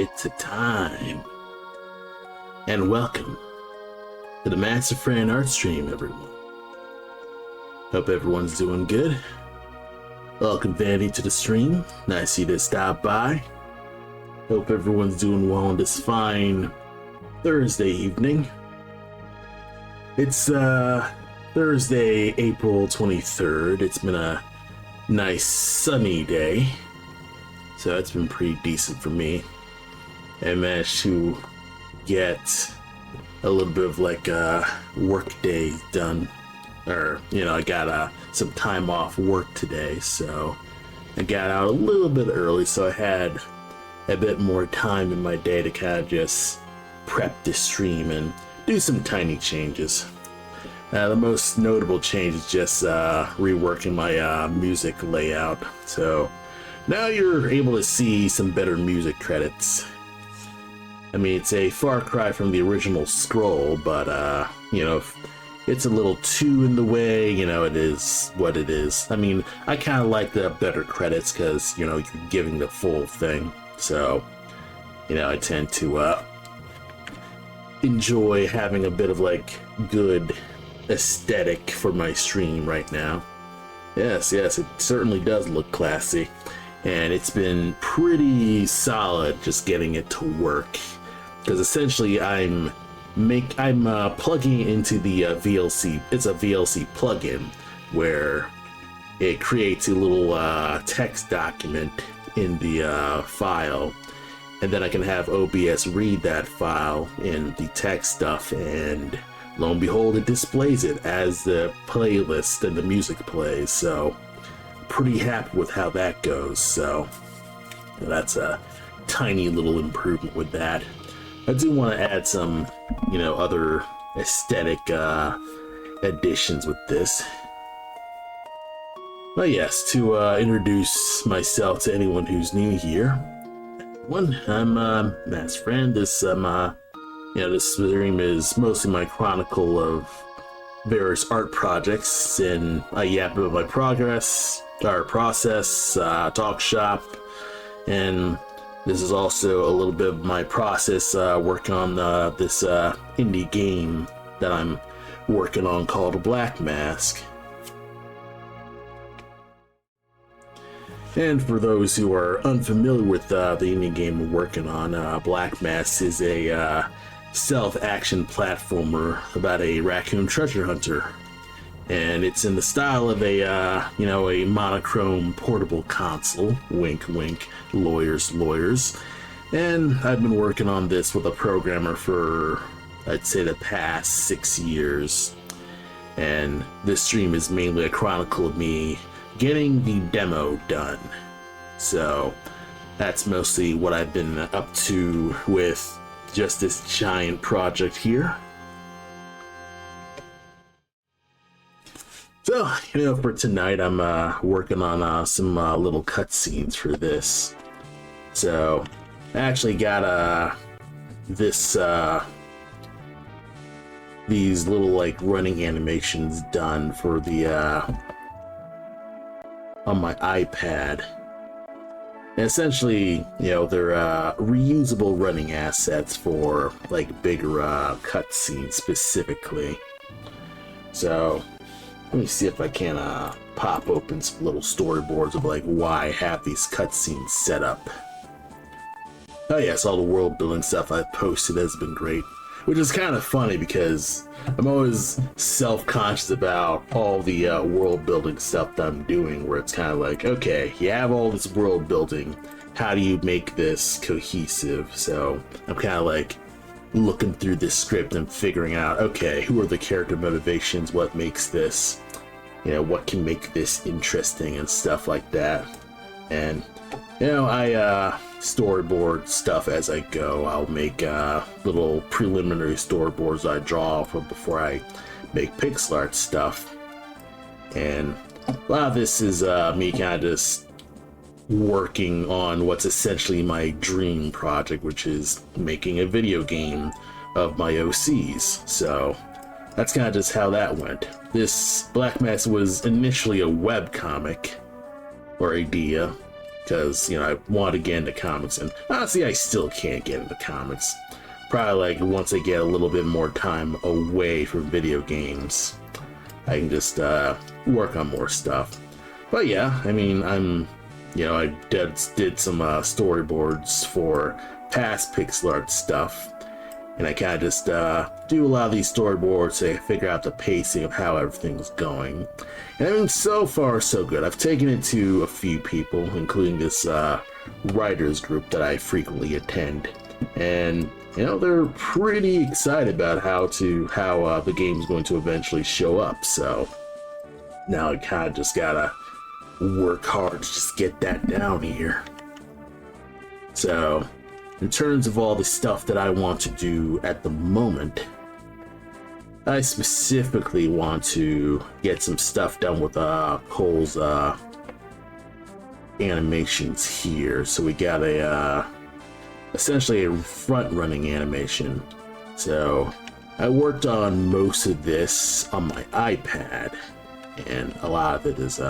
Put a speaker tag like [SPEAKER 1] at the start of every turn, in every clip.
[SPEAKER 1] It's a time. And welcome to the Mastafran Artstream, everyone. Hope everyone's doing good. Welcome, Vandy, to the stream. Nice of you to stop by. Hope everyone's doing well on this fine Thursday evening. It's Thursday, April 23rd. It's been a nice sunny day, so it's been pretty decent for me. I managed to get a little bit of like work day done, or I got some time off work today, so I got out a little bit early, so I had a bit more time in my day to kind of just prep this stream and do some tiny changes. The most notable change is just reworking my music layout, so now you're able to see some better music credits. I mean, it's a far cry from the original scroll, but if it's a little too in the way, it is what it is. I mean, I kind of like the better credits because you're giving the full thing, so I tend to enjoy having a bit of like good aesthetic for my stream right now. Yes, it certainly does look classy, and it's been pretty solid just getting it to work, because essentially I'm plugging it into the VLC. It's a VLC plugin where it creates a little text document in the file, and then I can have OBS read that file in the text stuff, and lo and behold, it displays it as the playlist and the music plays. So pretty happy with how that goes. So that's a tiny little improvement with that. I do want to add some other aesthetic additions with this. But yes, to introduce myself to anyone who's new here, I'm Mastafran. This stream is mostly my chronicle of various art projects, and I yap about my process, talk shop, and this is also a little bit of my process working on this indie game that I'm working on called Black Mask. And for those who are unfamiliar with the indie game we're working on, Black Mask is a stealth-action platformer about a raccoon treasure hunter, and it's in the style of a monochrome portable console. Wink, wink, lawyers. And I've been working on this with a programmer for, I'd say, the past 6 years, and this stream is mainly a chronicle of me getting the demo done. So that's mostly what I've been up to with just this giant project here. So, for tonight, I'm working on some little cutscenes for this. So, I actually got these little like running animations done for the on my iPad. And essentially, they're reusable running assets for like bigger cutscenes specifically. So let me see if I can pop open some little storyboards of like why I have these cutscenes set up. Oh yes, all the world building stuff I've posted has been great, which is kind of funny because I'm always self-conscious about all the world building stuff that I'm doing, where it's kind of like, okay, you have all this world building, how do you make this cohesive? So I'm kind of like looking through this script and figuring out, okay, who are the character motivations, what makes this, what can make this interesting and stuff like that. And I storyboard stuff as I go. I'll make little preliminary storyboards I draw for before I make pixel art stuff. And a lot of this is me kind of just working on what's essentially my dream project, which is making a video game of my OCs. So that's kind of just how that went. This Black Mask was initially a webcomic or idea, because, you know, I want to get into comics, and honestly, I still can't get into comics. Probably like once I get a little bit more time away from video games, I can just work on more stuff. But yeah, I mean, I did some storyboards for past pixel art stuff, and I kind of just do a lot of these storyboards to figure out the pacing of how everything's going. And I mean, so far so good. I've taken it to a few people, including this writers group that I frequently attend, and you know, they're pretty excited about how the game's going to eventually show up. So now I kind of just gotta work hard to just get that down here. So in terms of all the stuff that I want to do at the moment, I specifically want to get some stuff done with Cole's animations here. So we got essentially a front-running animation. So I worked on most of this on my iPad, and a lot of it is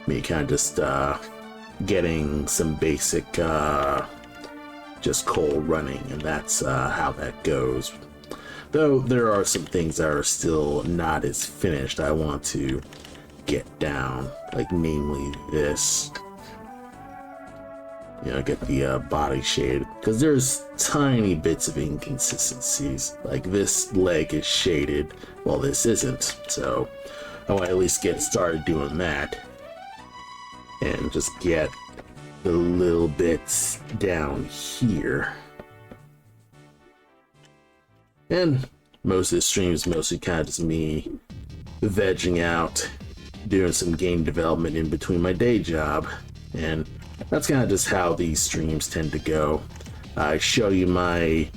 [SPEAKER 1] me kind of just getting some basic just Cole running, and that's how that goes. Though there are some things that are still not as finished I want to get down, like namely this. You know, get the body shade, because there's tiny bits of inconsistencies. Like this leg is shaded while this isn't, so I want to at least get started doing that and just get the little bits down here. And most of the stream is mostly kind of just me vegging out, doing some game development in between my day job, and that's kind of just how these streams tend to go. I show you my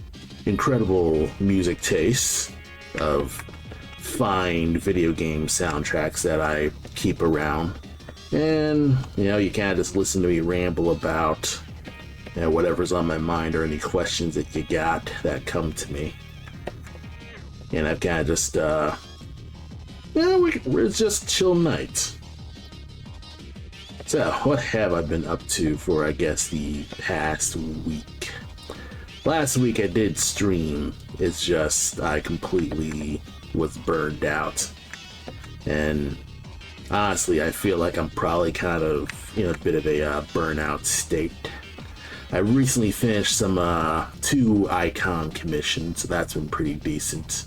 [SPEAKER 1] incredible music tastes of fine video game soundtracks that I keep around, and you know, you kind of just listen to me ramble about, you know, whatever's on my mind or any questions that you got that come to me. And I've kind of just we're just chill nights. So, what have I been up to for, I guess, the past week? Last week I did stream. It's just I completely was burned out. And honestly, I feel like I'm probably kind of in a bit of a burnout state. I recently finished some 2 icon commissions, so that's been pretty decent.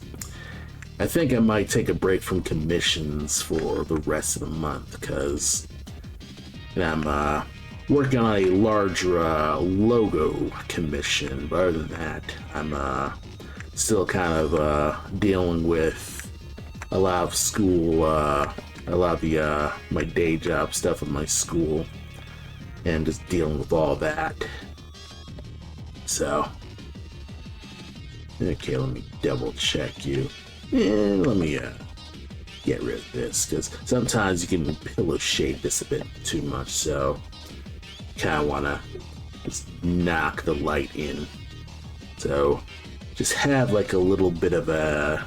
[SPEAKER 1] I think I might take a break from commissions for the rest of the month, because I'm working on a larger logo commission, but other than that, I'm still kind of dealing with a lot of school, a lot of the my day job stuff at my school, and just dealing with all that. So, okay, let me double check you, and let me get rid of this, because sometimes you can pillow shade this a bit too much, so kind of want to just knock the light in. So just have like a little bit of a,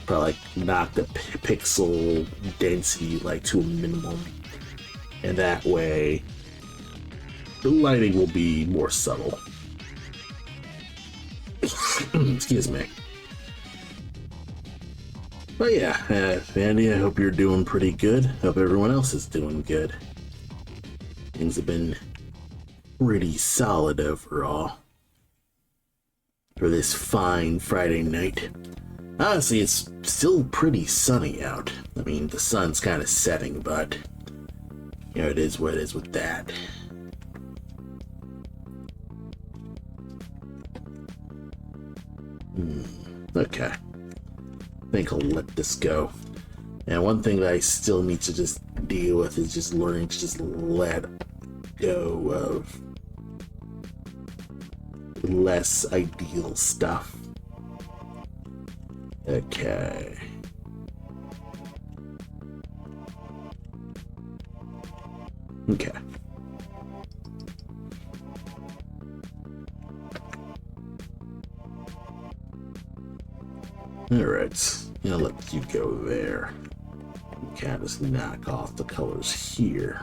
[SPEAKER 1] probably like knock the pixel density like to a minimum, and that way the lighting will be more subtle. Excuse me. But yeah, Andy, I hope you're doing pretty good. Hope everyone else is doing good. Things have been pretty solid overall for this fine Friday night. Honestly, it's still pretty sunny out. I mean, the sun's kind of setting, but you know, it is what it is with that. Okay. I think I'll let this go. And one thing that I still need to just deal with is just learning to just let go of less ideal stuff. Okay. Okay. Alright, I'll let you go there. You can't just knock off the colors here.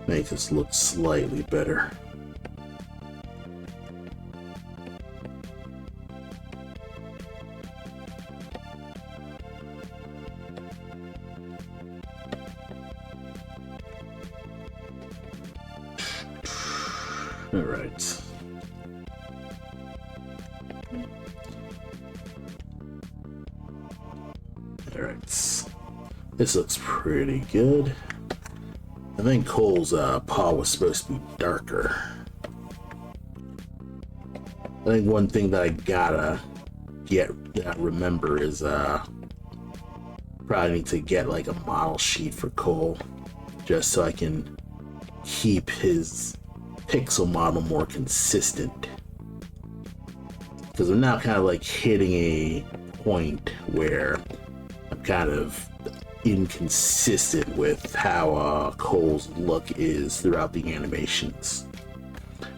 [SPEAKER 1] make this look slightly better. All right. All right. This looks pretty good. I think Cole's paw was supposed to be darker. I think one thing that I gotta remember is probably need to get like a model sheet for Cole, just so I can keep his pixel model more consistent. Because I'm now kind of like hitting a point where I'm kind of inconsistent with how Cole's look is throughout the animations.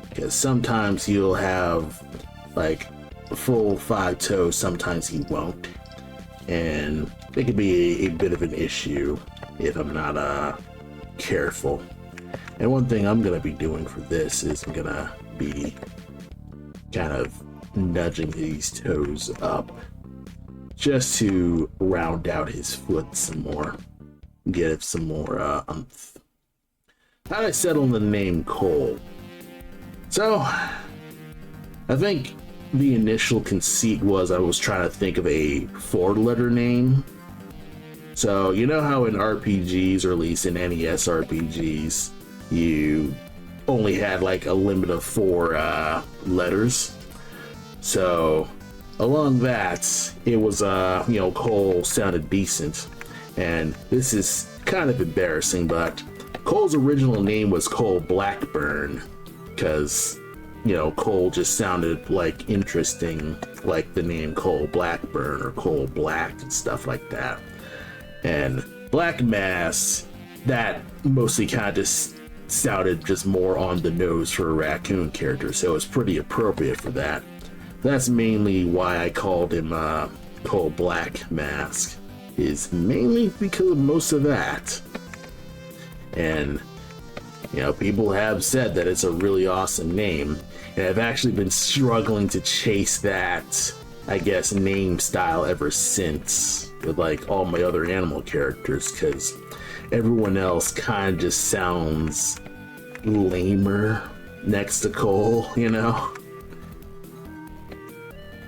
[SPEAKER 1] Because sometimes he'll have like a full 5 toes, sometimes he won't, and it could be a bit of an issue if I'm not careful. And one thing I'm gonna be doing for this is I'm gonna be kind of nudging these toes up just to round out his foot some more, get it some more umph. How did I settle on the name Cole? So, I think the initial conceit was I was trying to think of a 4-letter name. So, you know how in RPGs, or at least in NES RPGs, you only had like a limit of 4 letters? So, along that, it was, Cole sounded decent. And this is kind of embarrassing, but Cole's original name was Cole Blackburn, because, Cole just sounded like interesting, like the name Cole Blackburn or Cole Black and stuff like that. And Black Mass, that mostly kind of just sounded just more on the nose for a raccoon character, so it was pretty appropriate for that. That's mainly why I called him Cole Black Mask, is mainly because of most of that. And, people have said that it's a really awesome name, and I've actually been struggling to chase that, I guess, name style ever since, with like all my other animal characters, because everyone else kind of just sounds lamer next to Cole,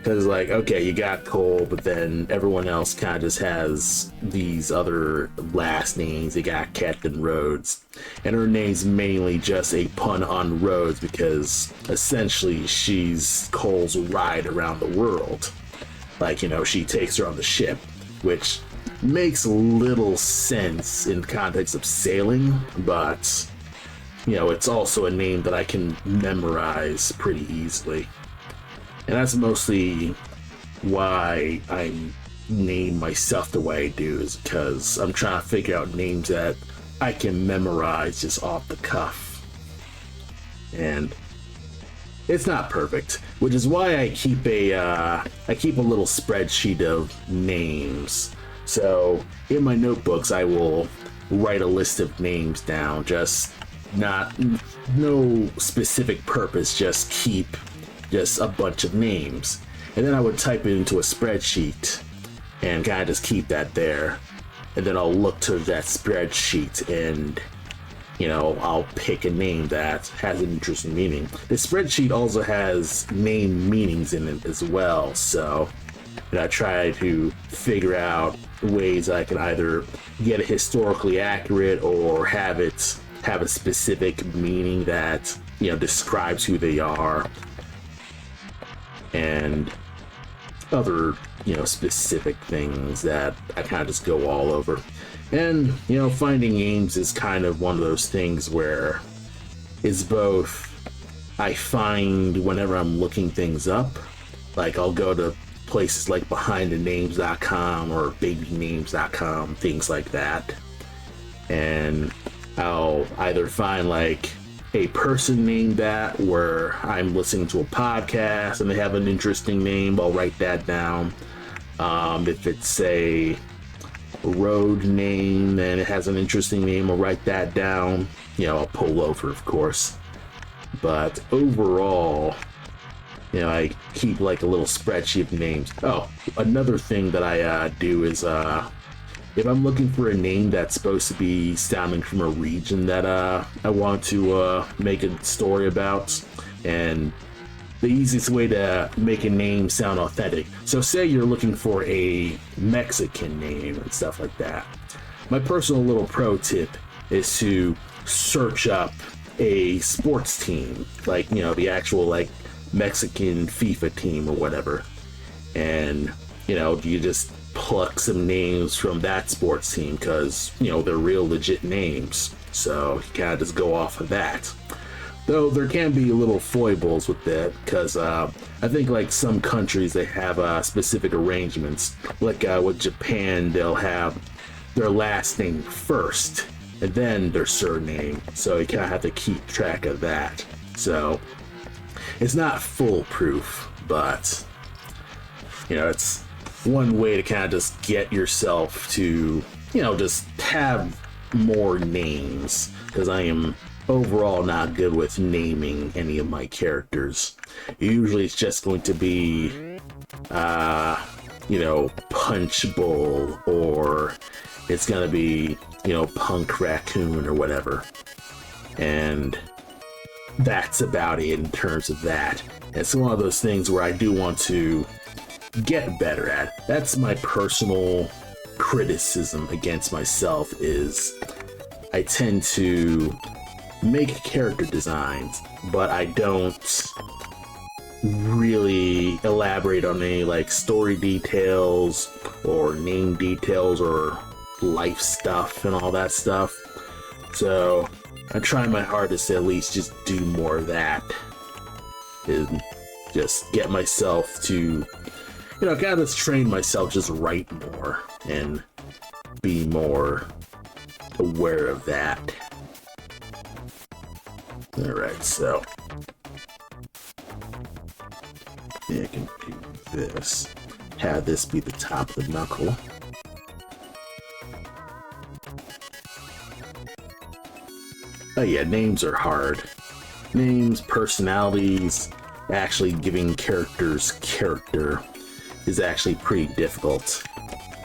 [SPEAKER 1] Because, like, okay, you got Cole, but then everyone else kind of just has these other last names. You got Captain Rhodes, and her name's mainly just a pun on Rhodes because essentially she's Cole's ride around the world. Like, she takes her on the ship, which makes little sense in the context of sailing, but, it's also a name that I can memorize pretty easily. And that's mostly why I name myself the way I do, is because I'm trying to figure out names that I can memorize just off the cuff. And it's not perfect, which is why I keep a little spreadsheet of names. So in my notebooks, I will write a list of names down, just no specific purpose, just keep just a bunch of names, and then I would type it into a spreadsheet and kind of just keep that there, and then I'll look to that spreadsheet and I'll pick a name that has an interesting meaning. The spreadsheet also has name meanings in it as well, so I try to figure out ways I can either get it historically accurate or have a specific meaning that describes who they are, and other, specific things that I kind of just go all over. And, finding names is kind of one of those things where it's both, I find whenever I'm looking things up, like I'll go to places like behindthenames.com or babynames.com, things like that. And I'll either find like a person named that, where I'm listening to a podcast and they have an interesting name, I'll write that down. If it's road name and it has an interesting name, I'll write that down. You know, I'll pull over, of course. But overall, you know, I keep like a little spreadsheet of names. Oh, another thing that I do is if I'm looking for a name that's supposed to be sounding from a region that I want to make a story about, and the easiest way to make a name sound authentic. So say you're looking for a Mexican name and stuff like that. My personal little pro tip is to search up a sports team, like, you know, the actual like Mexican FIFA team or whatever. And, you know, you just pluck some names from that sports team because, you know, they're real legit names. So you kind of just go off of that. Though there can be little foibles with that, because I think like some countries they have specific arrangements. Like with Japan, they'll have their last name first and then their surname. So you kind of have to keep track of that. So it's not foolproof, but you know, it's one way to kind of just get yourself to, you know, just have more names, because I am overall not good with naming any of my characters. Usually it's just going to be you know, Punch Bowl, or it's gonna be, you know, Punk Raccoon or whatever, and that's about it in terms of that. It's one of those things where I do want to get better at. That's my personal criticism against myself, is I tend to make character designs, but I don't really elaborate on any like story details or name details or life stuff and all that stuff. So I try my hardest to at least just do more of that, and just get myself to, you know, kind of just train myself, just write more and be more aware of that. Alright, so yeah, I can do this. Have this be the top of the knuckle. Oh yeah, names are hard. Names, personalities, actually giving characters character is actually pretty difficult.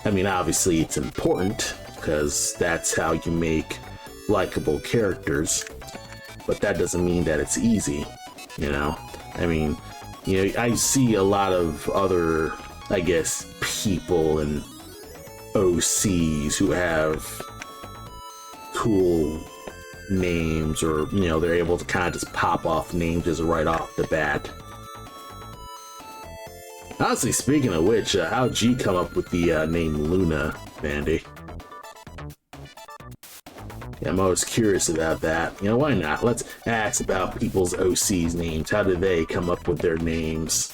[SPEAKER 1] I mean, obviously it's important, because that's how you make likable characters, but that doesn't mean that it's easy, you know? I mean, you know, I see a lot of other, I guess, people and OCs who have cool names, or, you know, they're able to kind of just pop off names just right off the bat. Honestly, speaking of which, how'd you come up with the name Luna, Vandy? Yeah, I'm always curious about that. You know, why not? Let's ask about people's OC's names. How did they come up with their names?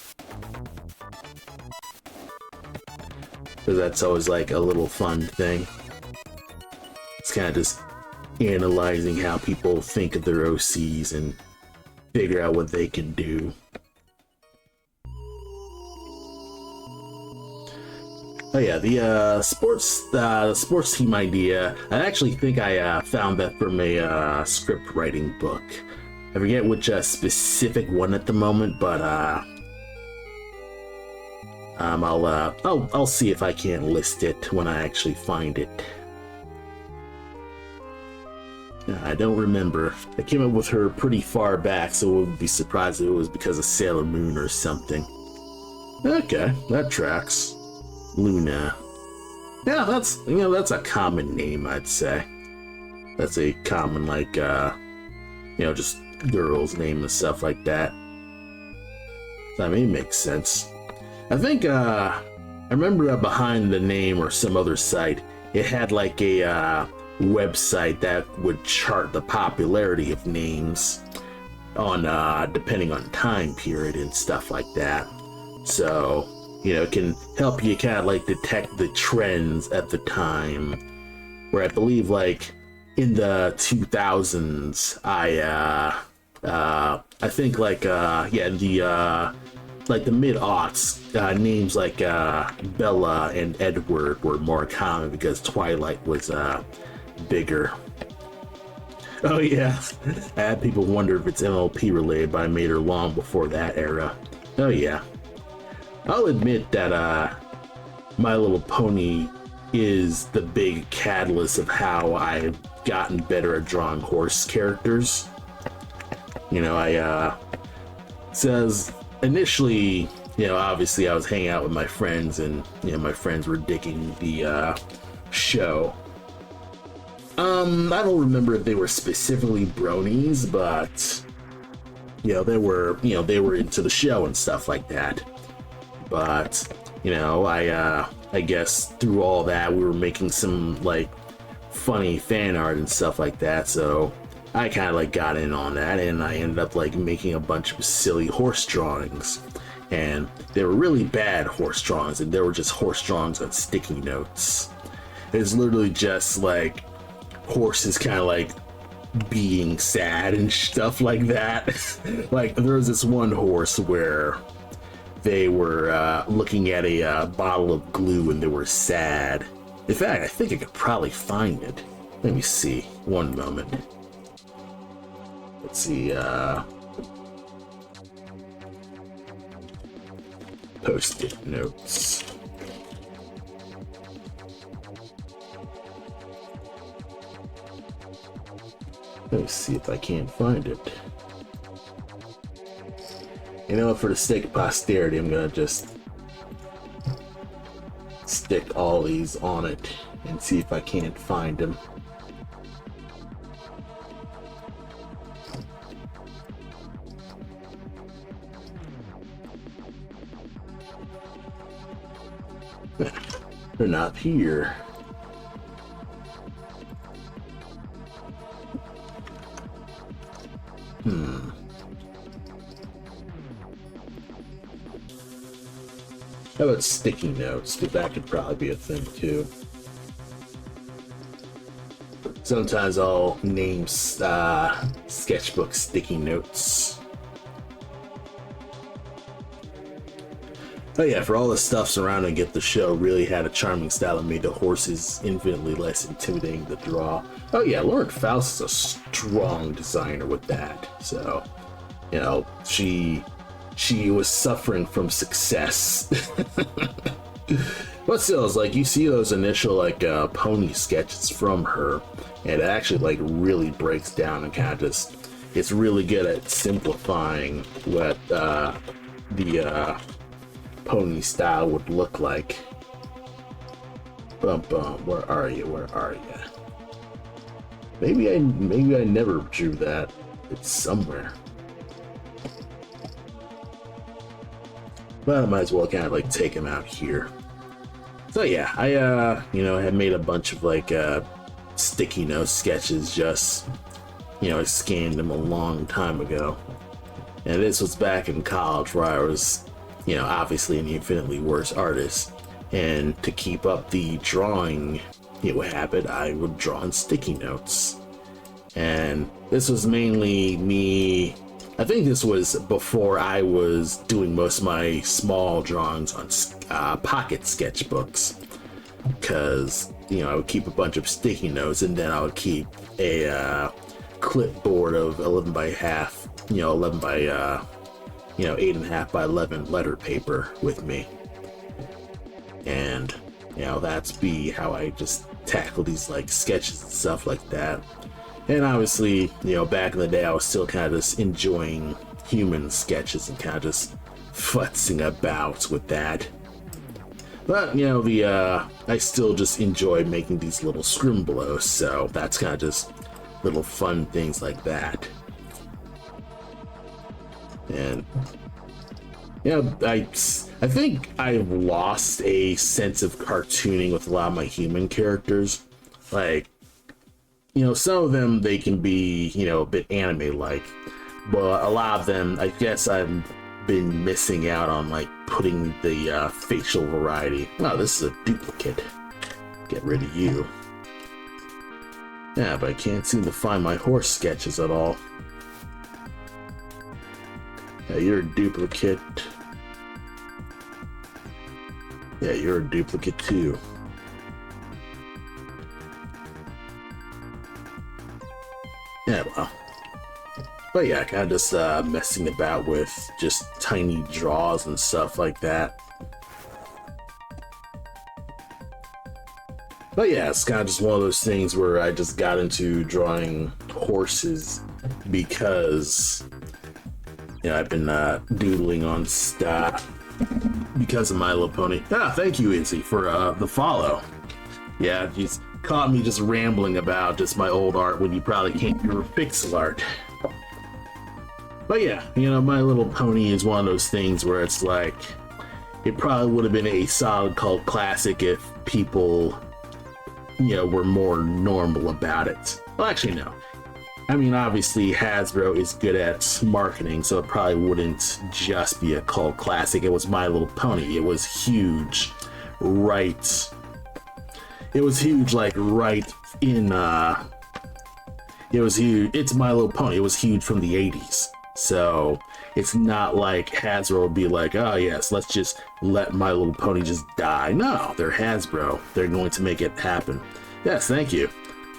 [SPEAKER 1] Because that's always like a little fun thing. It's kind of just analyzing how people think of their OCs and figure out what they can do. Oh yeah, the sports team idea, I actually think I found that from a script writing book. I forget which specific one at the moment, but I'll see if I can list it when I actually find it. I don't remember. I came up with her pretty far back, so I wouldn't be surprised if it was because of Sailor Moon or something. Okay, that tracks. Luna. Yeah, that's, you know, that's a common name, I'd say. That's a common, like, you know, just girl's name and stuff like that. I mean, it makes sense. I think, I remember behind the name or some other site, it had like a, website that would chart the popularity of names on, depending on time period and stuff like that. So, you know, it can help you kind of like detect the trends at the time. Where I believe like in the 2000s, I think like, yeah, the like the mid-aughts, names like Bella and Edward were more common because Twilight was bigger. Oh yeah, I had people wonder if it's MLP related, but I made her long before that era. Oh yeah. I'll admit that My Little Pony is the big catalyst of how I've gotten better at drawing horse characters. You know, I says initially, you know, obviously I was hanging out with my friends, and you know, my friends were digging the show. I don't remember if they were specifically bronies, but you know, they were into the show and stuff like that. But you know, I guess through all that we were making some like funny fan art and stuff like that, so I kind of like got in on that, and I ended up like making a bunch of silly horse drawings, and they were really bad horse drawings, and they were just horse drawings on sticky notes. It's literally just like horses kind of like being sad and stuff like that. Like there was this one horse where they were looking at a bottle of glue and they were sad. In fact, I think I could probably find it. Let me see. One moment. Let's see. Post-it notes. Let me see if I can't find it. You know, for the sake of posterity, I'm gonna just stick all these on it and see if I can't find them. They're not here. How about sticky notes? Because that could probably be a thing too. Sometimes I'll name sketchbook sticky notes. Oh yeah, for all the stuff surrounding it, the show really had a charming style that made the horses infinitely less intimidating to draw. Oh yeah, Lauren Faust is a strong designer with that. So, you know, she was suffering from success. But still, it's like you see those initial like pony sketches from her, and it actually like really breaks down and kind of just, it's really good at simplifying what the pony style would look like. Bum bum, where are you? Where are you? Maybe I never drew that. It's somewhere. But I might as well kind of like take him out here. So yeah, I you know, had made a bunch of like sticky note sketches, just, you know, I scanned them a long time ago. And this was back in college where I was, you know, obviously an infinitely worse artist. And to keep up the drawing, you know, habit, I would draw on sticky notes. And this was mainly me. I think this was before I was doing most of my small drawings on pocket sketchbooks, because, you know, I would keep a bunch of sticky notes, and then I would keep a clipboard of 11 by half, you know, 11 by, you know, 8.5 by 11 letter paper with me. And, you know, that's how I just tackle these like sketches and stuff like that. And obviously, you know, back in the day, I was still kind of just enjoying human sketches and kind of just futzing about with that. But, you know, I still just enjoy making these little scrimblos, so that's kind of just little fun things like that. And, you know, I think I've lost a sense of cartooning with a lot of my human characters. Like, you know, some of them, they can be, you know, a bit anime-like, but a lot of them, I guess I've been missing out on, like, putting the facial variety. Oh, this is a duplicate. Get rid of you. Yeah, but I can't seem to find my horse sketches at all. Yeah, you're a duplicate. Yeah, you're a duplicate too. Yeah, well. But yeah, kind of just messing about with just tiny draws and stuff like that. But yeah, it's kind of just one of those things where I just got into drawing horses because, you know, I've been doodling on stuff because of My Little Pony. Ah, thank you, Azzi, for the follow. Yeah, you caught me just rambling about just my old art when you probably can't hear pixel art. But yeah, you know, My Little Pony is one of those things where it's like, it probably would have been a solid cult classic if people, you know, were more normal about it. Well, actually, no. I mean, obviously, Hasbro is good at marketing, so it probably wouldn't just be a cult classic. It was My Little Pony. It was huge, right? It was huge, like, right in, it was huge. It's My Little Pony. It was huge from the 80s. So it's not like Hasbro would be like, oh yes, let's just let My Little Pony just die. No, they're Hasbro. They're going to make it happen. Yes, thank you.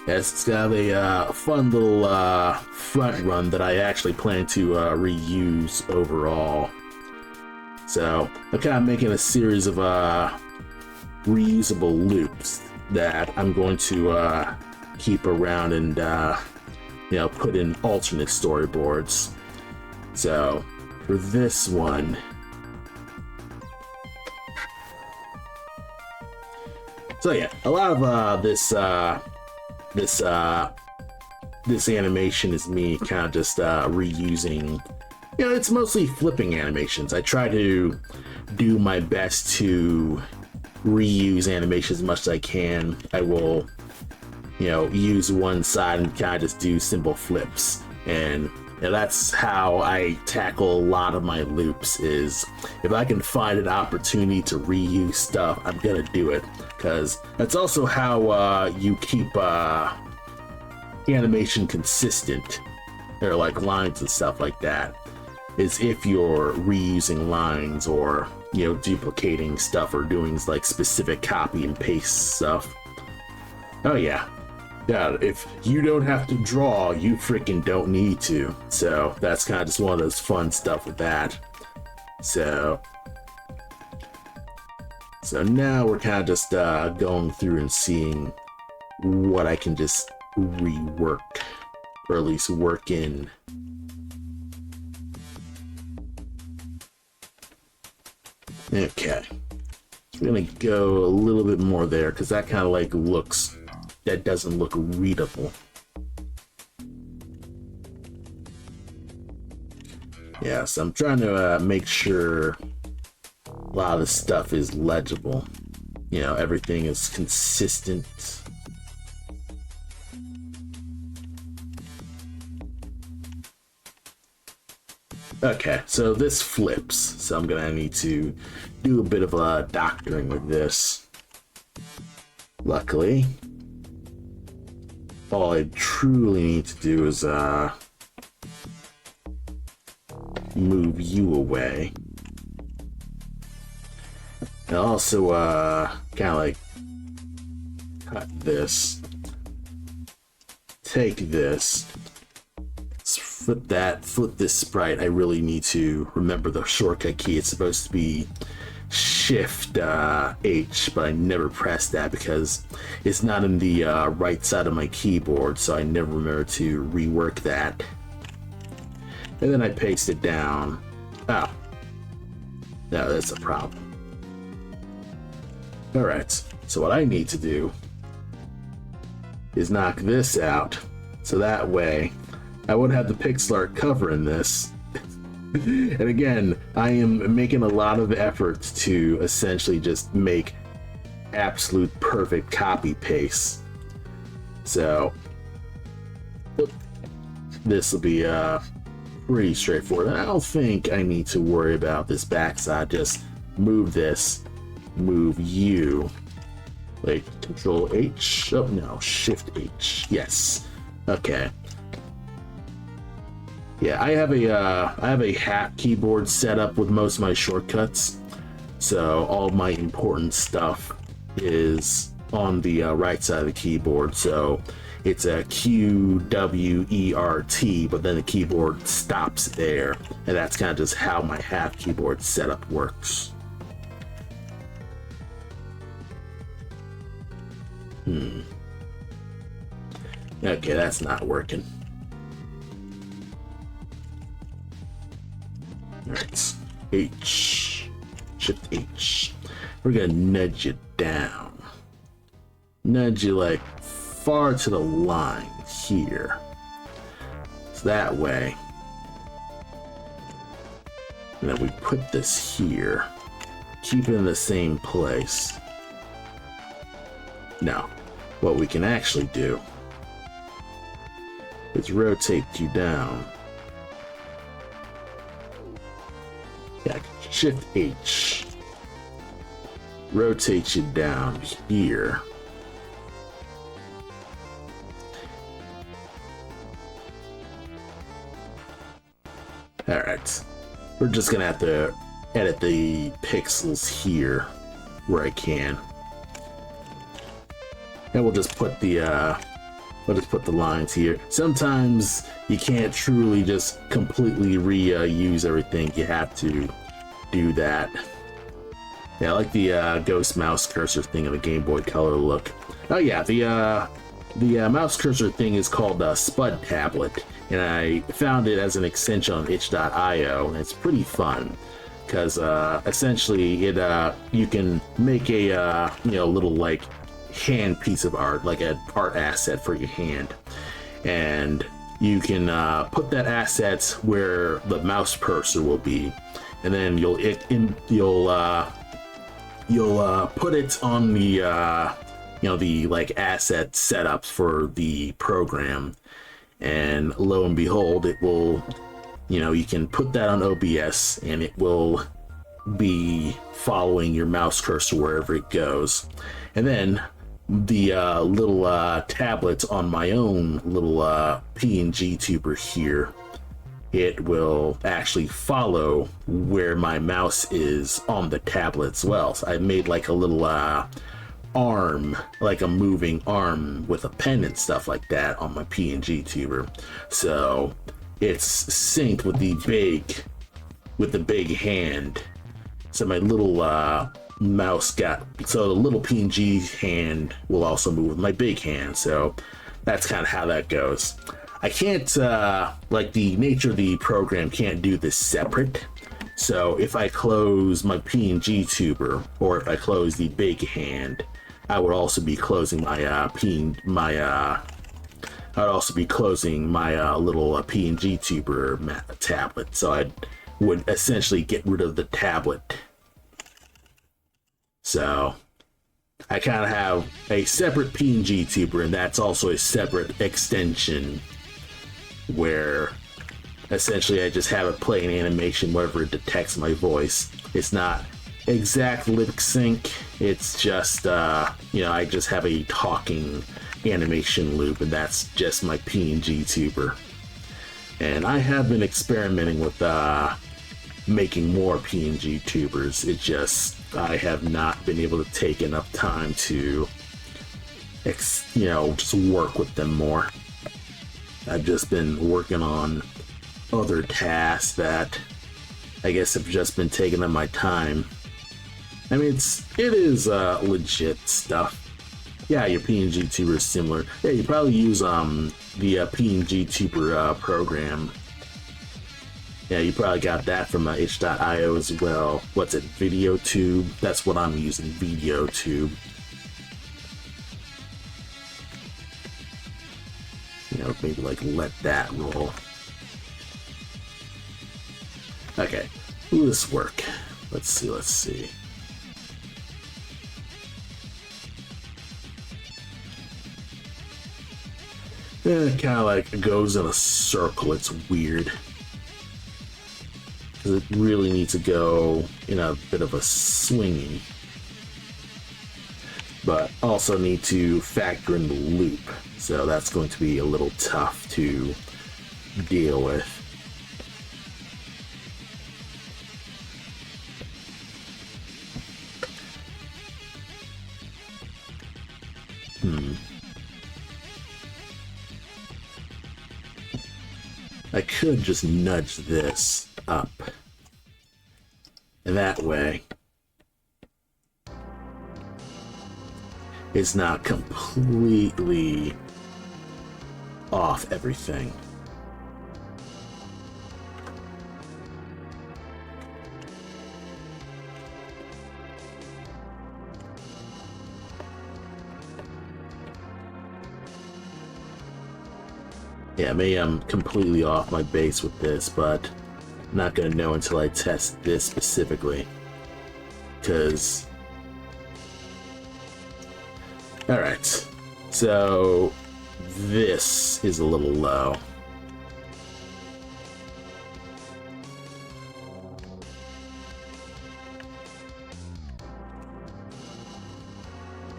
[SPEAKER 1] Yes, it's got a fun little front run that I actually plan to reuse overall. So I'm kind of making a series of reusable loops that I'm going to keep around and you know, put in alternate storyboards. So for this one, so yeah, a lot of this animation is me kind of just reusing. You know, it's mostly flipping animations. I try to do my best to reuse animations as much as I can. I will, you know, use one side and kind of just do simple flips, and that's how I tackle a lot of my loops. Is if I can find an opportunity to reuse stuff, I'm gonna do it, because that's also how you keep animation consistent, or like lines and stuff like that, is if you're reusing lines or, you know, duplicating stuff or doing like specific copy and paste stuff. Oh yeah. Yeah, if you don't have to draw, you freaking don't need to. So that's kind of just one of those fun stuff with that. So now we're kind of just going through and seeing what I can just rework, or at least work in. Okay, I'm gonna go a little bit more there because that kind of like looks, that doesn't look readable. Yeah, so I'm trying to make sure a lot of the stuff is legible. You know, everything is consistent. Okay, so this flips, so I'm gonna need to do a bit of doctoring with this. Luckily, all I truly need to do is move you away. And also kind of like cut this, take this, flip that, flip this sprite. I really need to remember the shortcut key. It's supposed to be Shift H, but I never press that because it's not in the right side of my keyboard, so I never remember to rework that. And then I paste it down. Oh, no, that's a problem. Alright, so what I need to do is knock this out, so that way I would have the pixel art covering this. And again, I am making a lot of efforts to essentially just make absolute perfect copy paste. So this will be pretty straightforward. I don't think I need to worry about this backside. Just move this, move you, like Control H. Oh no, Shift H. Yes. Okay. Yeah, I have a hat keyboard set up with most of my shortcuts. So all my important stuff is on the right side of the keyboard. So it's a Q, W, E, R, T, but then the keyboard stops there. And that's kind of just how my half keyboard setup works. Okay, that's not working. Alright, H, Shift H. We're gonna nudge it down. Nudge it like far to the line here. So that way. And then we put this here. Keep it in the same place. Now, what we can actually do is rotate you down. Yeah, Shift H. Rotate you down here. Alright. We're just gonna have to edit the pixels here where I can. And we'll just put the lines here. Sometimes you can't truly just completely reuse everything. You have to do that. Yeah, I like the ghost mouse cursor thing of the Game Boy Color look. Oh yeah, the mouse cursor thing is called Spud tablet, and I found it as an extension on itch.io, and it's pretty fun because essentially it you can make a little like hand piece of art, like an art asset for your hand, and you can put that asset where the mouse cursor will be, and then you'll put it on the the like asset setups for the program, and lo and behold, it will, you can put that on OBS and it will be following your mouse cursor wherever it goes. And then the little tablet on my own little PNG tuber here, it will actually follow where my mouse is on the tablet as well. So I made like a little arm, like a moving arm with a pen and stuff like that on my PNG tuber. So it's synced with the big hand. So my little mouse so the little PNG hand will also move with my big hand. So that's kind of how that goes. I can't, like the nature of the program can't do this separate. So if I close my PNG tuber, or if I close the big hand, I would also be closing my little PNG tuber tablet. So I would essentially get rid of the tablet. So I kind of have a separate PNG tuber, and that's also a separate extension where essentially I just have it play an animation wherever it detects my voice. It's not exact lip sync, it's just I just have a talking animation loop, and that's just my PNG tuber. And I have been experimenting with making more PNG tubers. It just, I have not been able to take enough time to just work with them more. I've just been working on other tasks that I guess have just been taking up my time. I mean, it is legit stuff. Yeah, your PNG tuber is similar. Yeah, you probably use the PNG tuber program. Yeah, you probably got that from itch.io as well. What's it, Veadotube? That's what I'm using, Veadotube. Maybe like let that roll. Okay, will this work? Let's see. It kind of like goes in a circle. It's weird. It really needs to go in a bit of a swinging, but also need to factor in the loop, so that's going to be a little tough to deal with. I could just nudge this up. And that way, it's not completely off everything. Yeah, maybe I'm completely off my base with this, but I'm not gonna know until I test this specifically. Because... Alright, so this is a little low.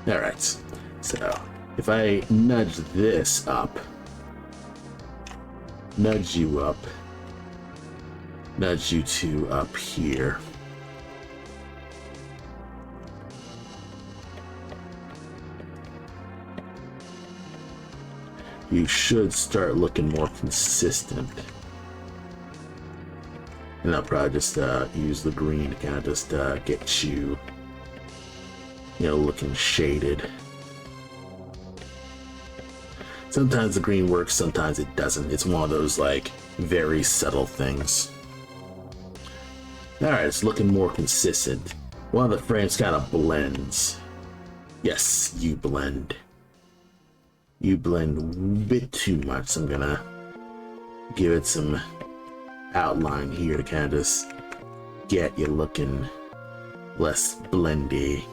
[SPEAKER 1] Alright, so if I nudge this up, nudge you up, nudge you two up here. You should start looking more consistent. And I'll probably just use the green to kind of just get you, looking shaded. Sometimes the green works, sometimes it doesn't. It's one of those, like, very subtle things. Alright, it's looking more consistent. One of the frames kind of blends. Yes, you blend. You blend a bit too much, so I'm gonna give it some outline here to kind of just get you looking less blendy.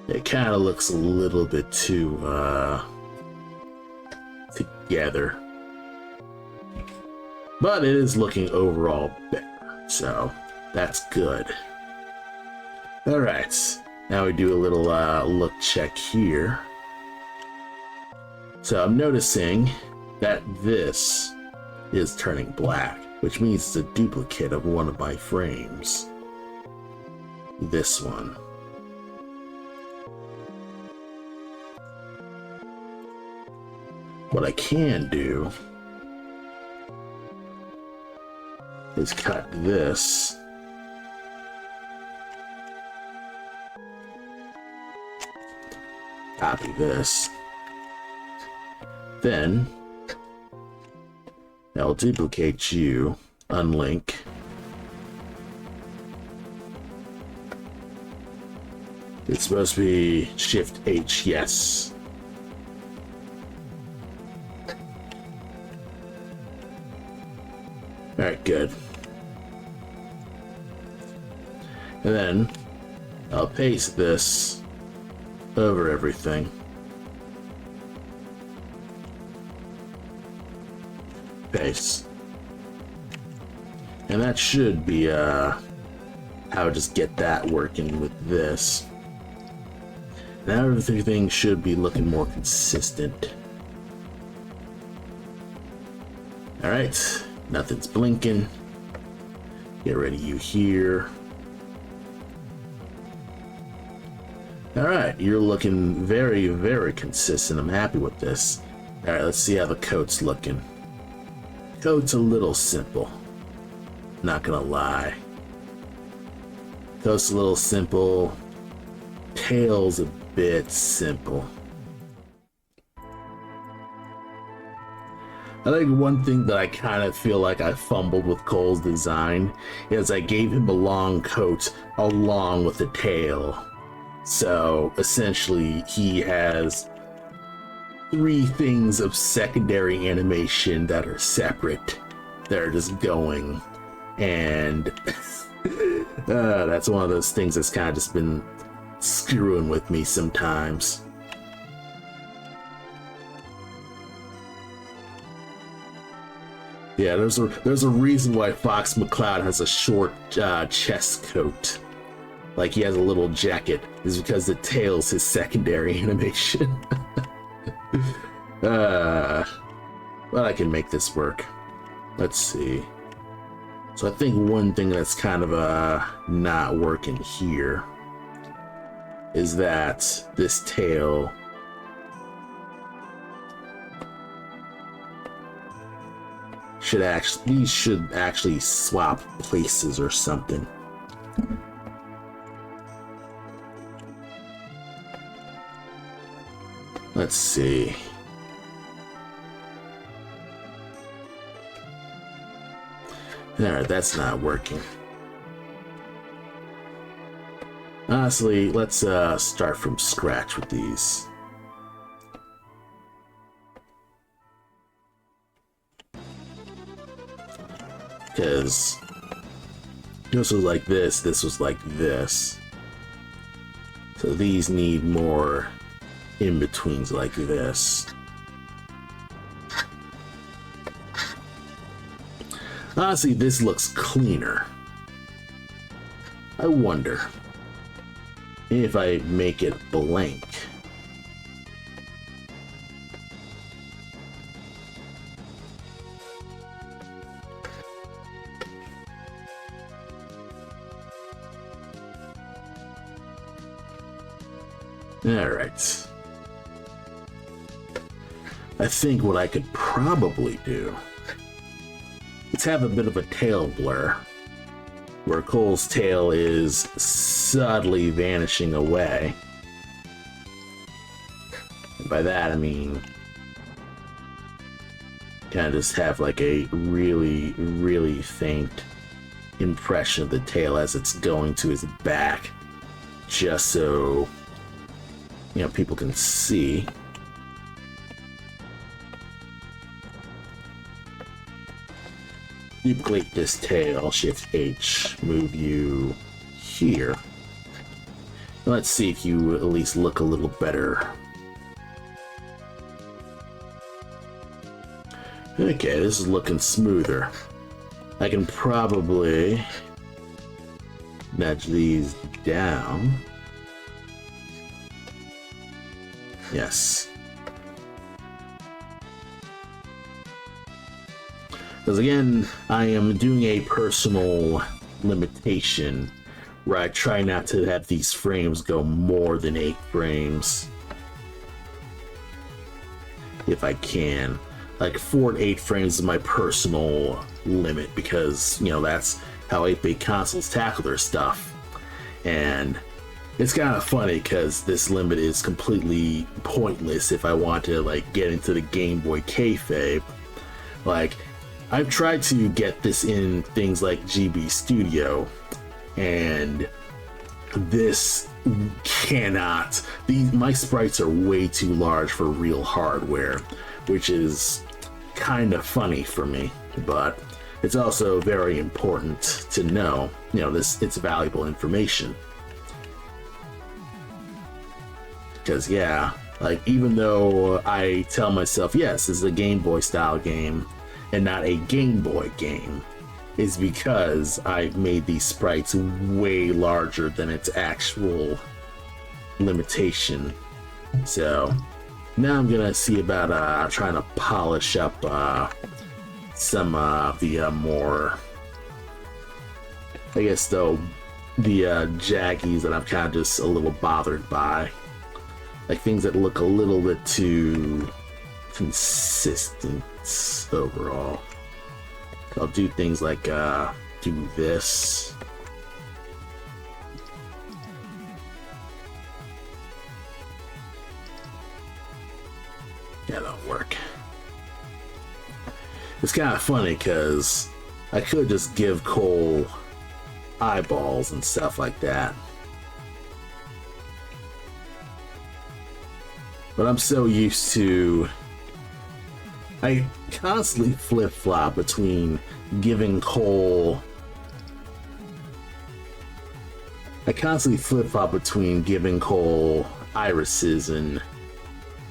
[SPEAKER 1] It kind of looks a little bit too together, but it is looking overall better, so that's good. All right, now we do a little look check here. So I'm noticing that this is turning black, which means it's a duplicate of one of my frames. This one. What I can do is cut this copy this, then I'll duplicate you, unlink, it's supposed to be Shift H, yes. Alright, good. And then I'll paste this over everything. Paste. And that should be how I just get that working with this. Now everything should be looking more consistent. Alright. Nothing's blinking. Get rid of you here. Alright, you're looking very, very consistent. I'm happy with this. Alright, let's see how the coat's looking. Coat's a little simple. Not gonna lie. Coat's a little simple. Tail's a bit simple. I think one thing that I kind of feel like I fumbled with Cole's design is I gave him a long coat along with the tail. So essentially he has 3 things of secondary animation that are separate. They're just going. And that's one of those things that's kind of just been screwing with me sometimes. Yeah, there's a reason why Fox McCloud has a short chest coat. Like he has a little jacket, is because the tail's his secondary animation. But I can make this work. Let's see. So I think one thing that's kind of not working here is that this tail these should actually swap places or something. Let's see. Alright, that's not working. Honestly, let's start from scratch with these. Because this was like this was like this. So these need more in-betweens like this. Honestly, this looks cleaner. I wonder if I make it blank. Alright. I think what I could probably do is have a bit of a tail blur, where Cole's tail is subtly vanishing away. And by that I mean kind of just have like a really, really faint impression of the tail as it's going to his back, just so, you know, people can see. Duplicate this tail, Shift H, move you here. Let's see if you at least look a little better. Okay, this is looking smoother. I can probably nudge these down. Yes. Because again, I am doing a personal limitation where I try not to have these frames go more than 8 frames. If I can. Like 4 to 8 frames is my personal limit because, you know, that's how 8-bit consoles tackle their stuff. And it's kind of funny because this limit is completely pointless if I want to like get into the Game Boy kayfabe. Like, I've tried to get this in things like GB Studio, and this cannot. My sprites are way too large for real hardware, which is kind of funny for me, but it's also very important to know, you know, it's valuable information. Because yeah, like even though I tell myself, yes, this is a Game Boy style game and not a Game Boy game, is because I've made these sprites way larger than its actual limitation. So now I'm gonna see about trying to polish up some of the more, I guess though, the jaggies that I'm kind of just a little bothered by. Like things that look a little bit too consistent overall. I'll do things like do this. Yeah, that'll work. It's kind of funny because I could just give Cole eyeballs and stuff like that. But I'm so used to, I constantly flip-flop between giving Cole, irises and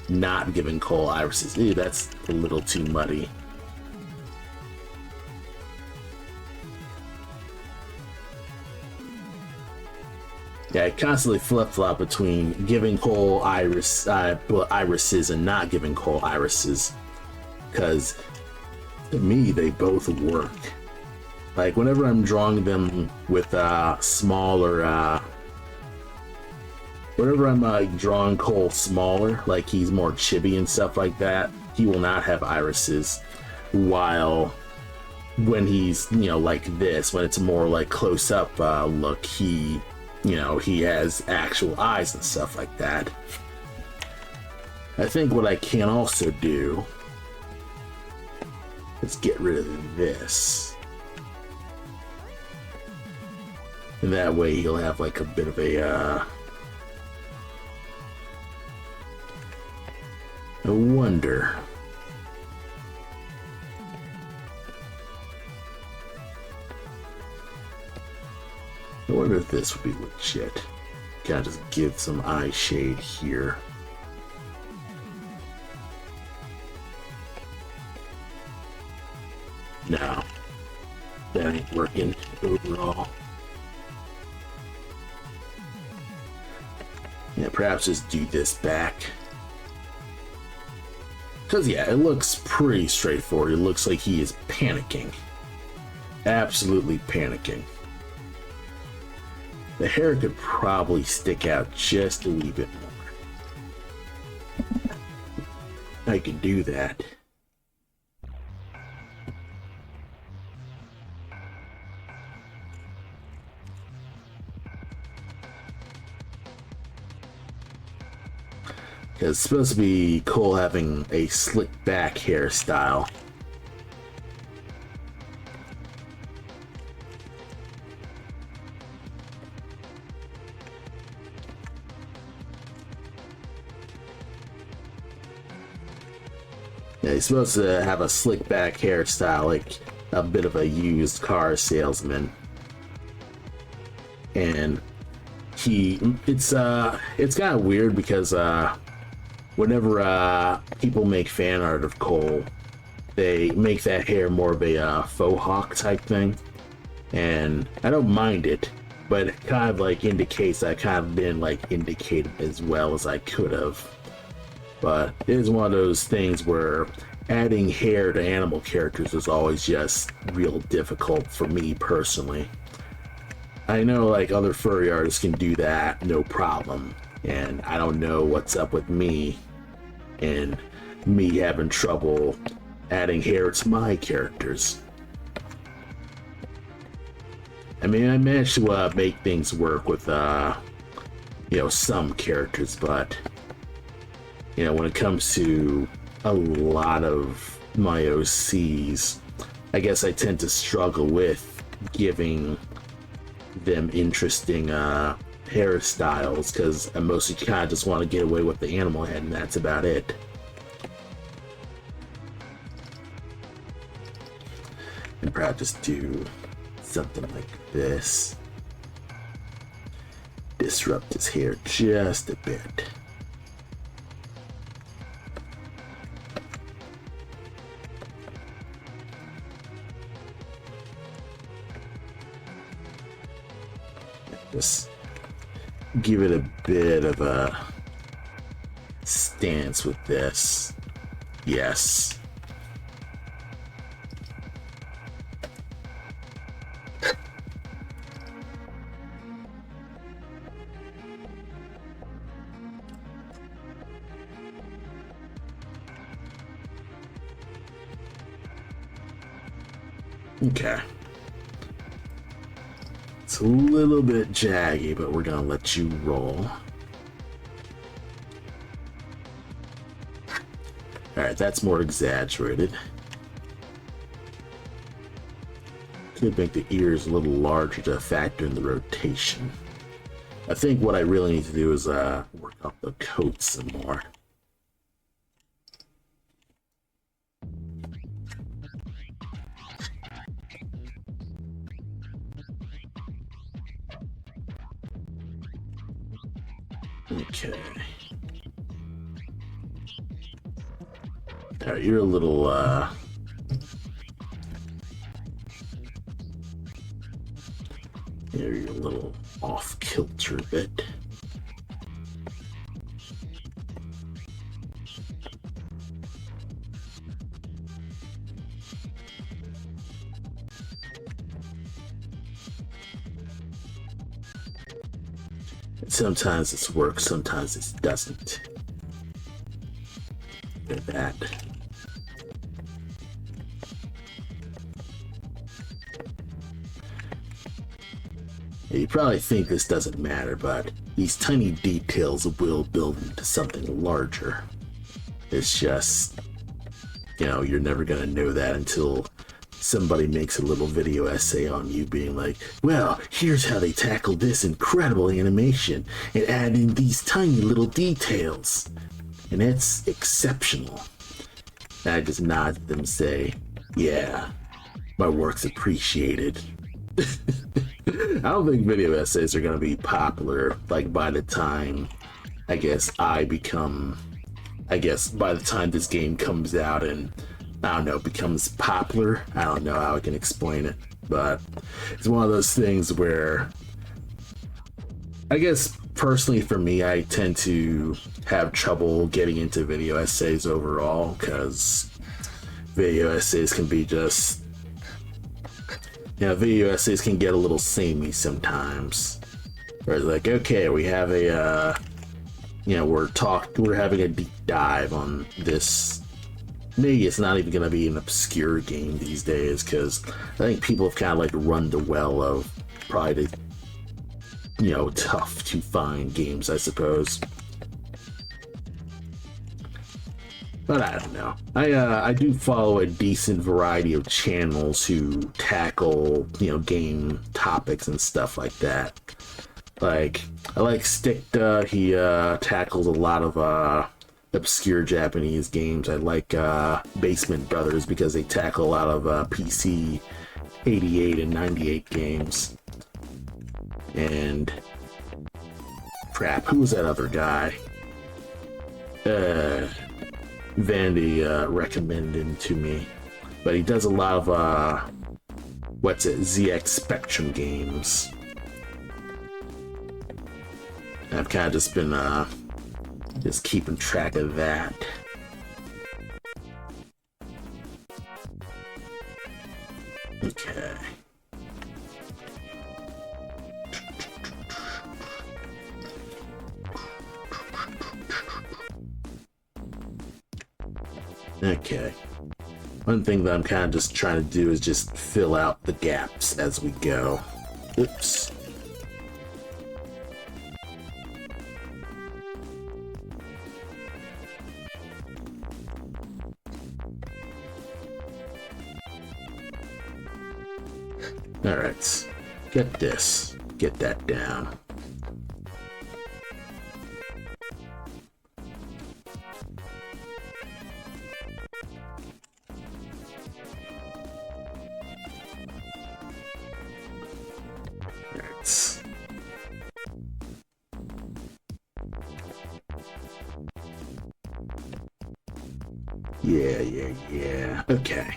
[SPEAKER 1] not giving Cole irises. Ew, that's a little too muddy. Yeah, I constantly flip-flop between giving Cole irises and not giving Cole irises. Because, to me, they both work. Like, whenever I'm drawing them with smaller whenever I'm drawing Cole smaller, like he's more chibi and stuff like that, he will not have irises. While when he's, you know, like this, when it's more like close up look, he, you know, he has actual eyes and stuff like that. I think what I can also do is get rid of this. And that way he'll have like a bit of a I wonder. I wonder if this would be legit. Can I just give some eye shade here? No, that ain't working overall. Yeah, perhaps just do this back. Because, yeah, it looks pretty straightforward. It looks like he is panicking. Absolutely panicking. The hair could probably stick out just a wee bit more. I could do that. It's supposed to be Cole having a slick back hairstyle. Yeah, he's supposed to have a slick back hairstyle, like a bit of a used car salesman. And it's kind of weird because whenever people make fan art of Cole, they make that hair more of a faux hawk type thing, and I don't mind it, but it kind of like indicates I kind of didn't like indicate it as well as I could have. But it is one of those things where adding hair to animal characters is always just real difficult for me personally. I know like other furry artists can do that no problem, and I don't know what's up with me and me having trouble adding hair to my characters. I mean, I managed to make things work with you know, some characters, but you know, when it comes to a lot of my OCs, I guess I tend to struggle with giving them interesting hairstyles, because I mostly kind of just want to get away with the animal head, and that's about it. And perhaps just do something like this. Disrupt his hair just a bit. Just give it a bit of a stance with this. Yes. Okay. It's a little bit jaggy, but we're gonna let you roll. Alright, that's more exaggerated. Could make the ears a little larger to factor in the rotation. I think what I really need to do is work up the coat some more. Okay. Alright, you're a little, you're a little off kilter a bit. Sometimes this works, sometimes it doesn't. Look at that. You probably think this doesn't matter, but these tiny details will build into something larger. It's just, you know, you're never gonna know that until somebody makes a little video essay on you being like, well, here's how they tackled this incredible animation and add in these tiny little details. And it's exceptional. And I just nod at them and say, yeah, my work's appreciated. I don't think video essays are going to be popular, like, by the time, by the time this game comes out and, I don't know, becomes popular. I don't know how I can explain it, but it's one of those things where, I guess, personally for me, I tend to have trouble getting into video essays overall, because video essays can be just, you know, video essays can get a little samey sometimes. Where it's like, okay, we have a, you know, we're having a deep dive on this. Maybe it's not even going to be an obscure game these days, because I think people have kind of like run the well of probably the, you know, tough to find games, I suppose. But I don't know. I do follow a decent variety of channels who tackle, you know, game topics and stuff like that. Like, I like Stickda. He tackles a lot of obscure Japanese games. I like Basement Brothers because they tackle a lot of PC 88 and 98 games. And crap, who was that other guy? Vandy recommended him to me, but he does a lot of ZX Spectrum games. I've kind of just been just keeping track of that. Okay. Okay. One thing that I'm kind of just trying to do is just fill out the gaps as we go. Oops. Alright. Get this. Get that down. Yeah. Okay.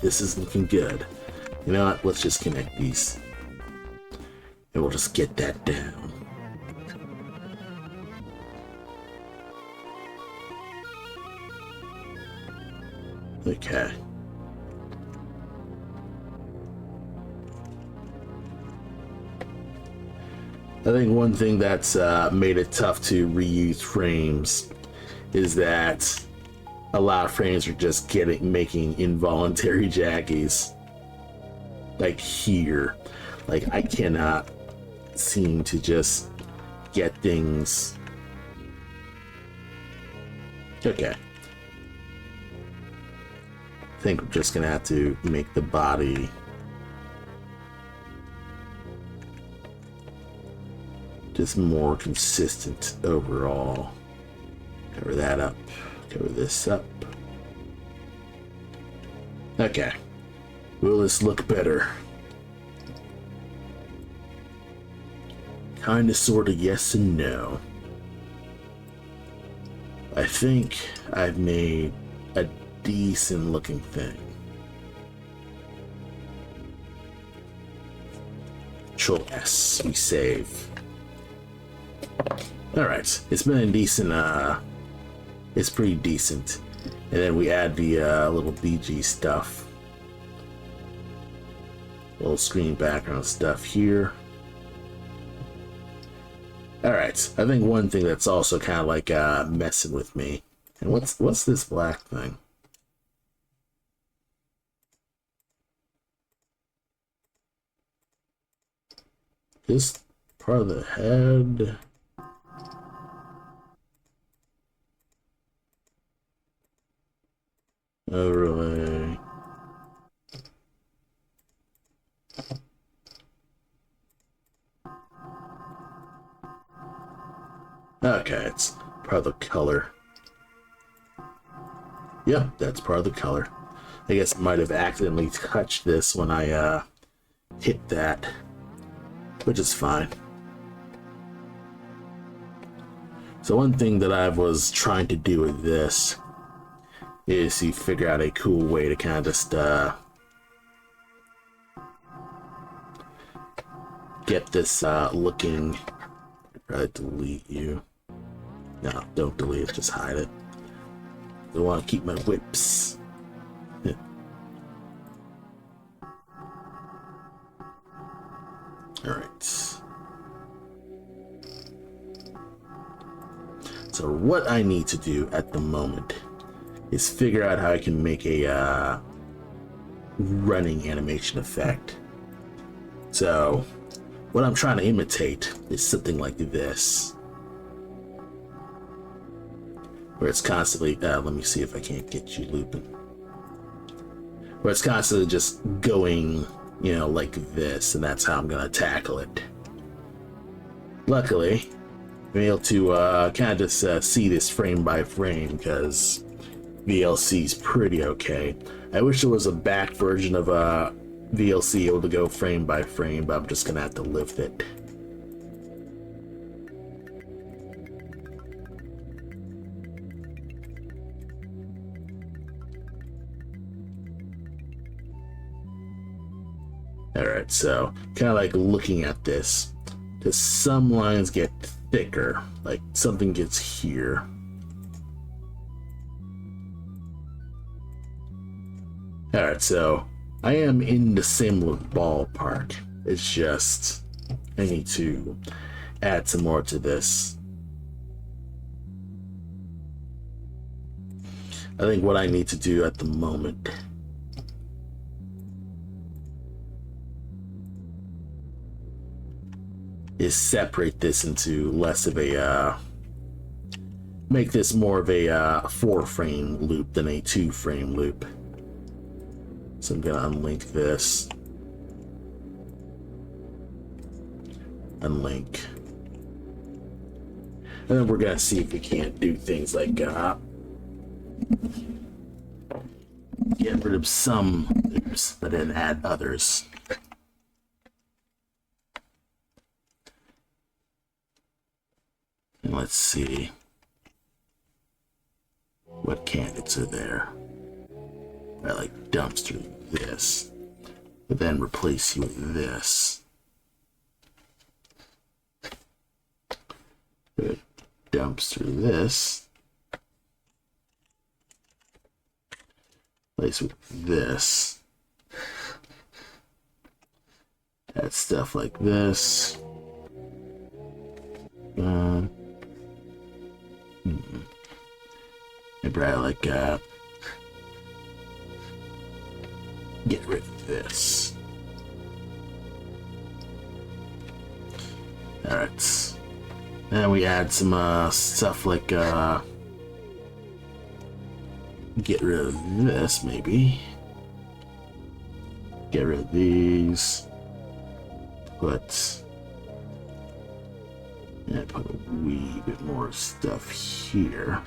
[SPEAKER 1] This is looking good. You know what? Let's just connect these. And we'll just get that down. Okay. I think one thing that's made it tough to reuse frames is that a lot of frames are just making involuntary jackies. Like here, like I cannot seem to just get things. Okay. I think we're just gonna have to make the body just more consistent overall. Cover that up. Cover this up. Okay. Will this look better? Kinda, sorta, yes and no. I think I've made a decent looking thing. Control S, we save. Alright, it's been a decent, it's pretty decent. And then we add the little BG stuff. Little screen background stuff here. Alright, I think one thing that's also kind of like messing with me. And what's this black thing? This part of the head. Overlay. Okay, it's part of the color. Yep, that's part of the color. I guess I might have accidentally touched this when I hit that, which is fine. So one thing that I was trying to do with this is to figure out a cool way to kind of just get this looking. Try to delete you. No, don't delete it, just hide it. I want to keep my whips. Yeah. Alright. So what I need to do at the moment is figure out how I can make a running animation effect. So what I'm trying to imitate is something like this, where it's constantly, let me see if I can't get you looping, where it's constantly just going, you know, like this, and that's how I'm gonna tackle it. Luckily, I'm able to kind of just see this frame by frame, because VLC is pretty okay. I wish there was a back version of VLC able to go frame by frame, but I'm just gonna have to live with it. Alright, so kind of like looking at this, just some lines get thicker, like something gets here. Alright, so I am in the similar ballpark. It's just I need to add some more to this. I think what I need to do at the moment is separate this into less of a make this more of a 4-frame loop than a 2-frame loop. So I'm gonna unlink this, unlink, and then we're gonna see if we can't do things like get rid of some loops, but then add others. And let's see what candidates are there. I like dumpster this, but then replace you with this. Good. Dumpster this. Replace with this. Add stuff like this. Maybe I like get rid of this. Alright. Then we add some stuff like get rid of this, maybe. Get rid of these. Put a wee bit more stuff here.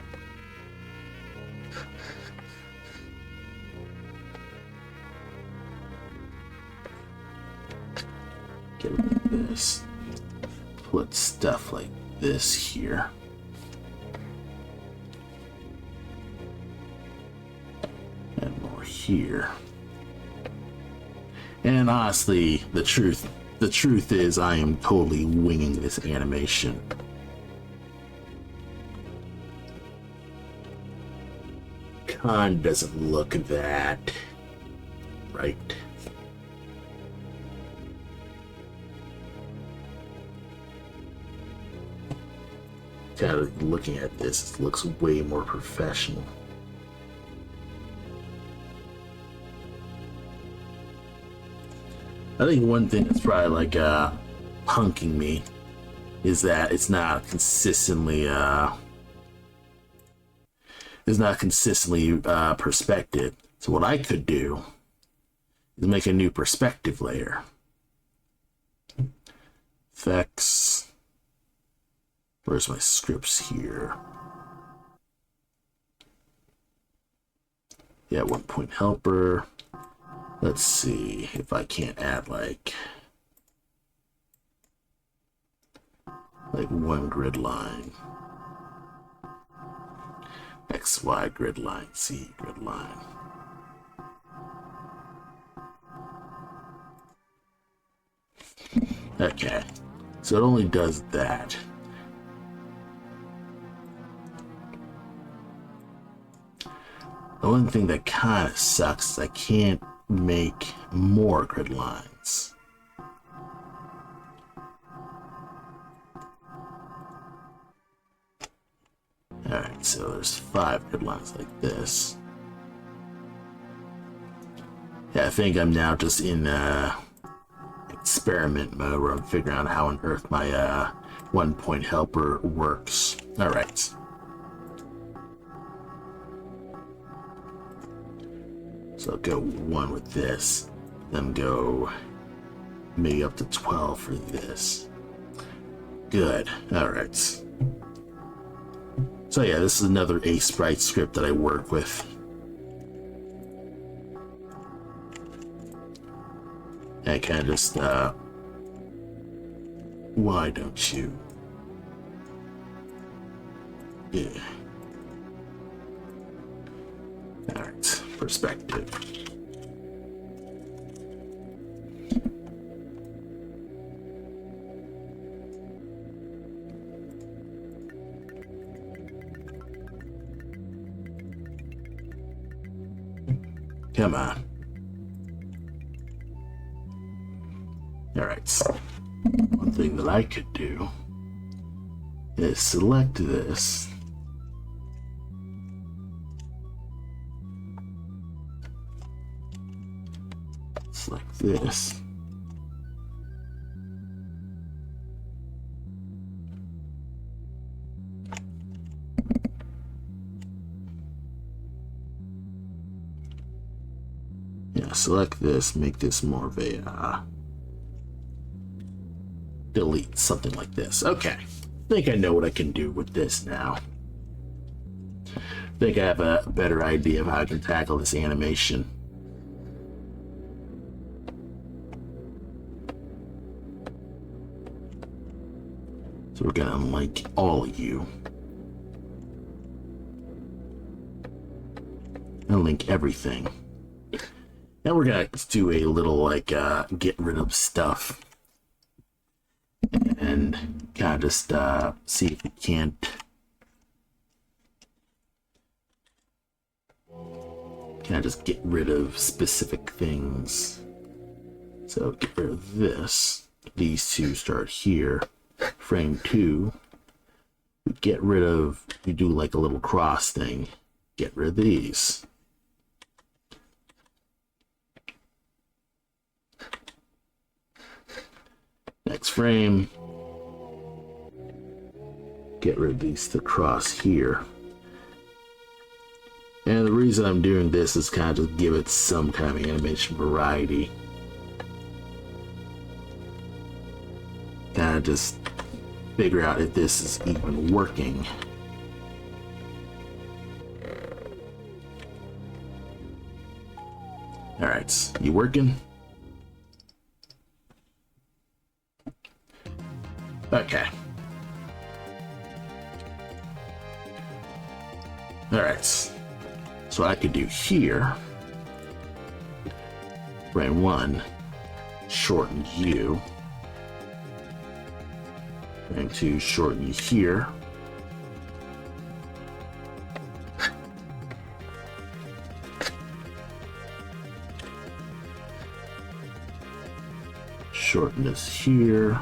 [SPEAKER 1] Get rid of this. Put stuff like this here. And more here. And honestly, the truth is I am totally winging this animation. Kinda doesn't look that right. kind of looking at this, it looks way more professional. I think one thing that's probably like punking me is that it's not consistently perspective. So what I could do is make a new perspective layer. Effects. Where's my scripts here? Yeah, 1 point helper. Let's see if I can't add like one grid line. XY grid line, Z grid line. Okay, so it only does that. The one thing that kind of sucks is I can't make more grid lines. Alright, so there's 5 grid lines like this. Yeah, I think I'm now just in experiment mode where I'm figuring out how on earth my 1 point helper works. Alright. So I'll go 1 with this, then go maybe up to 12 for this. Good. Alright. So yeah, this is another Aseprite script that I work with. I kind of just, why don't you? Yeah. Alright, perspective. Come on. Alright, one thing that I could do is select this. Select this. Yeah, select this, make this more of a delete, something like this. Okay, I think I know what I can do with this now. I think I have a better idea of how I can tackle this animation. So we're gonna unlink all of you. Unlink everything. Now we're gonna do a little like get rid of stuff. And kind of just see if we can't kind of just get rid of specific things. So get rid of this. These two start here. Frame 2. We get rid of, we do like a little cross thing. Get rid of these. Next frame. Get rid of these to cross here. And the reason I'm doing this is kind of just give it some kind of animation variety. Kind of just figure out if this is even working. Alright, you working? Okay. Alright. So I could do here. Frame 1. Shorten you. Frame 2. Shorten you here. Shorten this here.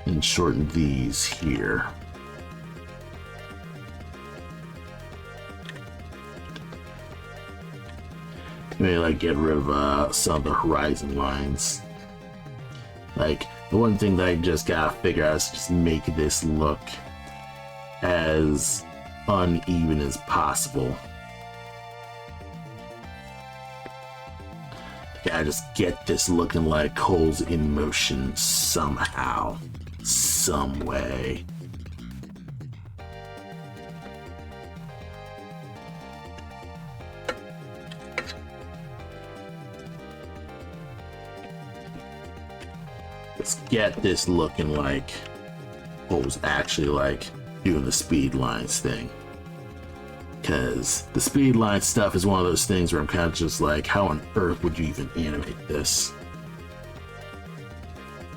[SPEAKER 1] and shorten these here. Maybe like get rid of some of the horizon lines. Like the one thing that I just gotta figure out is just make this look as uneven as possible. Gotta just get this looking like holes in motion somehow, some way. Let's get this looking like what was actually like doing the speed lines thing. Because the speed line stuff is one of those things where I'm kind of just like, how on earth would you even animate this?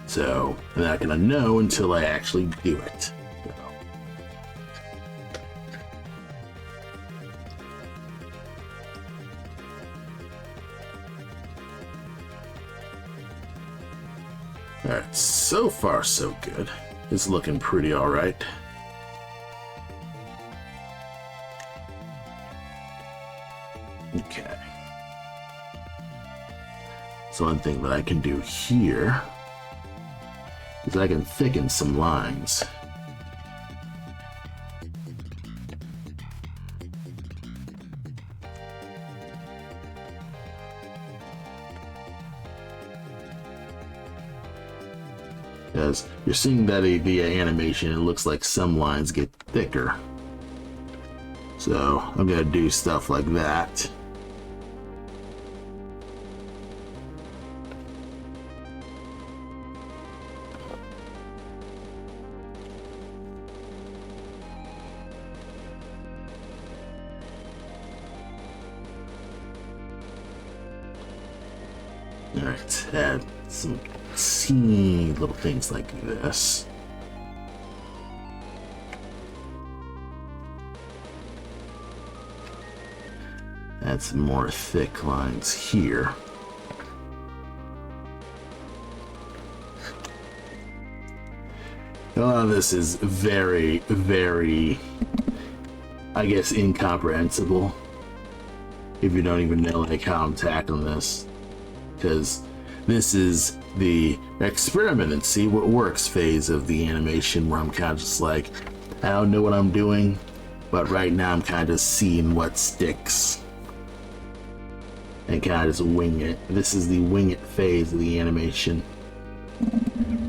[SPEAKER 1] So I'm not gonna know until I actually do it. Alright, so far so good. It's looking pretty alright. Okay. So one thing that I can do here is I can thicken some lines. Because you're seeing that the animation, it looks like some lines get thicker. So I'm gonna do stuff like that. Alright, add some teeny little things like this. Add some more thick lines here. A lot of this is very, very, I guess, incomprehensible if you don't even know like how I'm tackling this. Because this is the experiment and see what works phase of the animation, where I'm kind of just like, I don't know what I'm doing, but right now I'm kind of seeing what sticks and kind of just wing it. This is the wing it phase of the animation.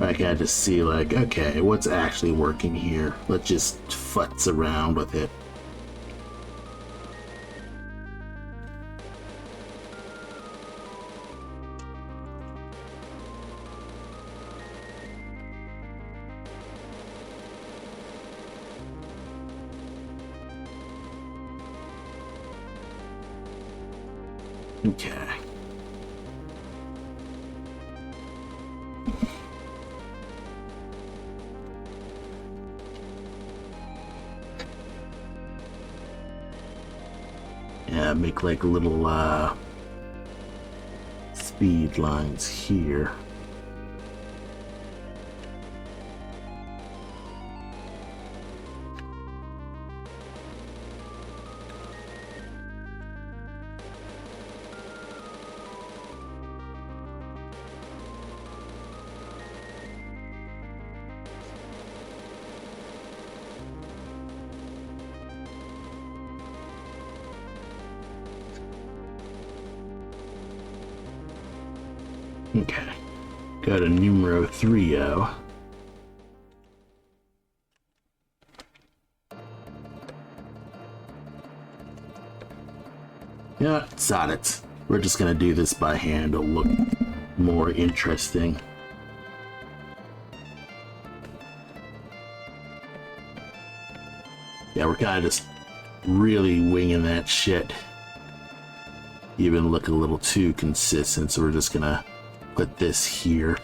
[SPEAKER 1] I kind of just see like, okay, what's actually working here? Let's just futz around with it. Okay. Yeah, make like little speed lines here. Okay, got a numero 3-0. Yeah, sod it. We're just gonna do this by hand. It'll look more interesting. Yeah, we're kind of just really winging that shit. Even look a little too consistent, so we're just gonna put this here.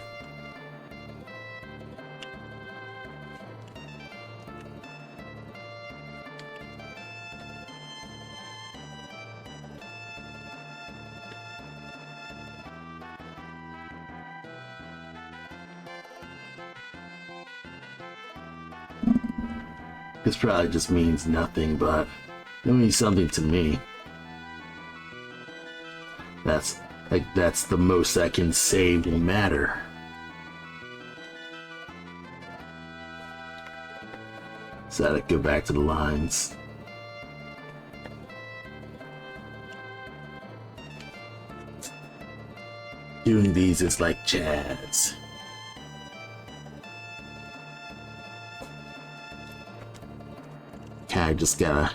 [SPEAKER 1] This probably just means nothing, but it means something to me. That's the most I can say will matter. So I go back to the lines. Doing these is like jazz. Kinda just gotta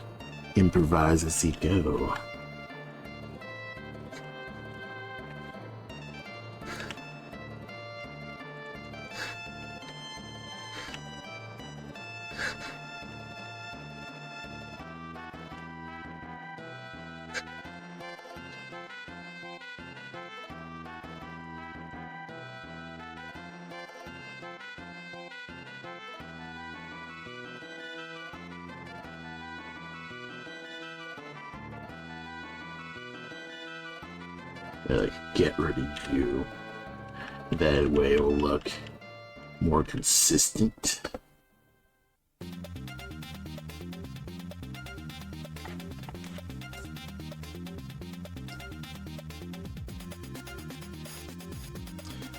[SPEAKER 1] improvise as you go. Like, get rid of you. That way it will look more consistent.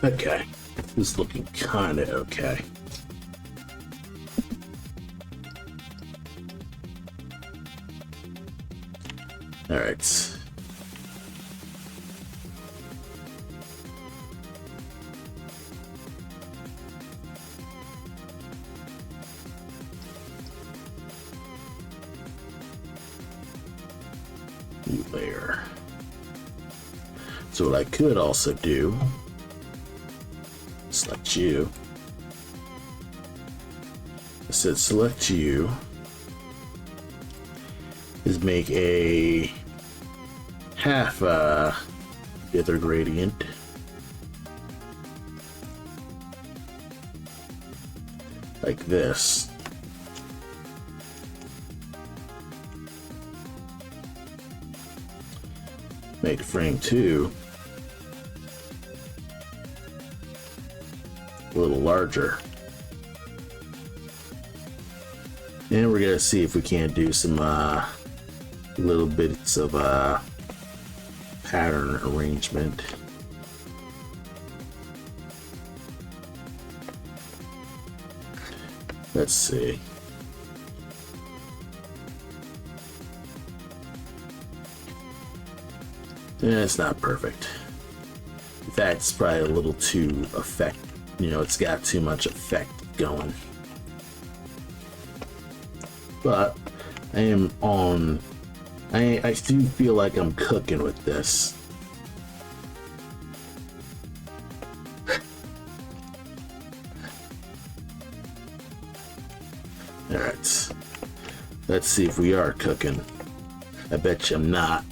[SPEAKER 1] Okay, this is looking kinda okay. Alright. New layer. So what I could also do, select you. I said select you, is make a half dither gradient. Like this. Make frame 2 a little larger. And we're gonna see if we can't do some little bits of pattern arrangement. Let's see. Yeah, it's not perfect. In fact, it's probably a little too effect. You know, it's got too much effect going. But I am on. I do feel like I'm cooking with this. All right. Let's see if we are cooking. I bet you I'm not.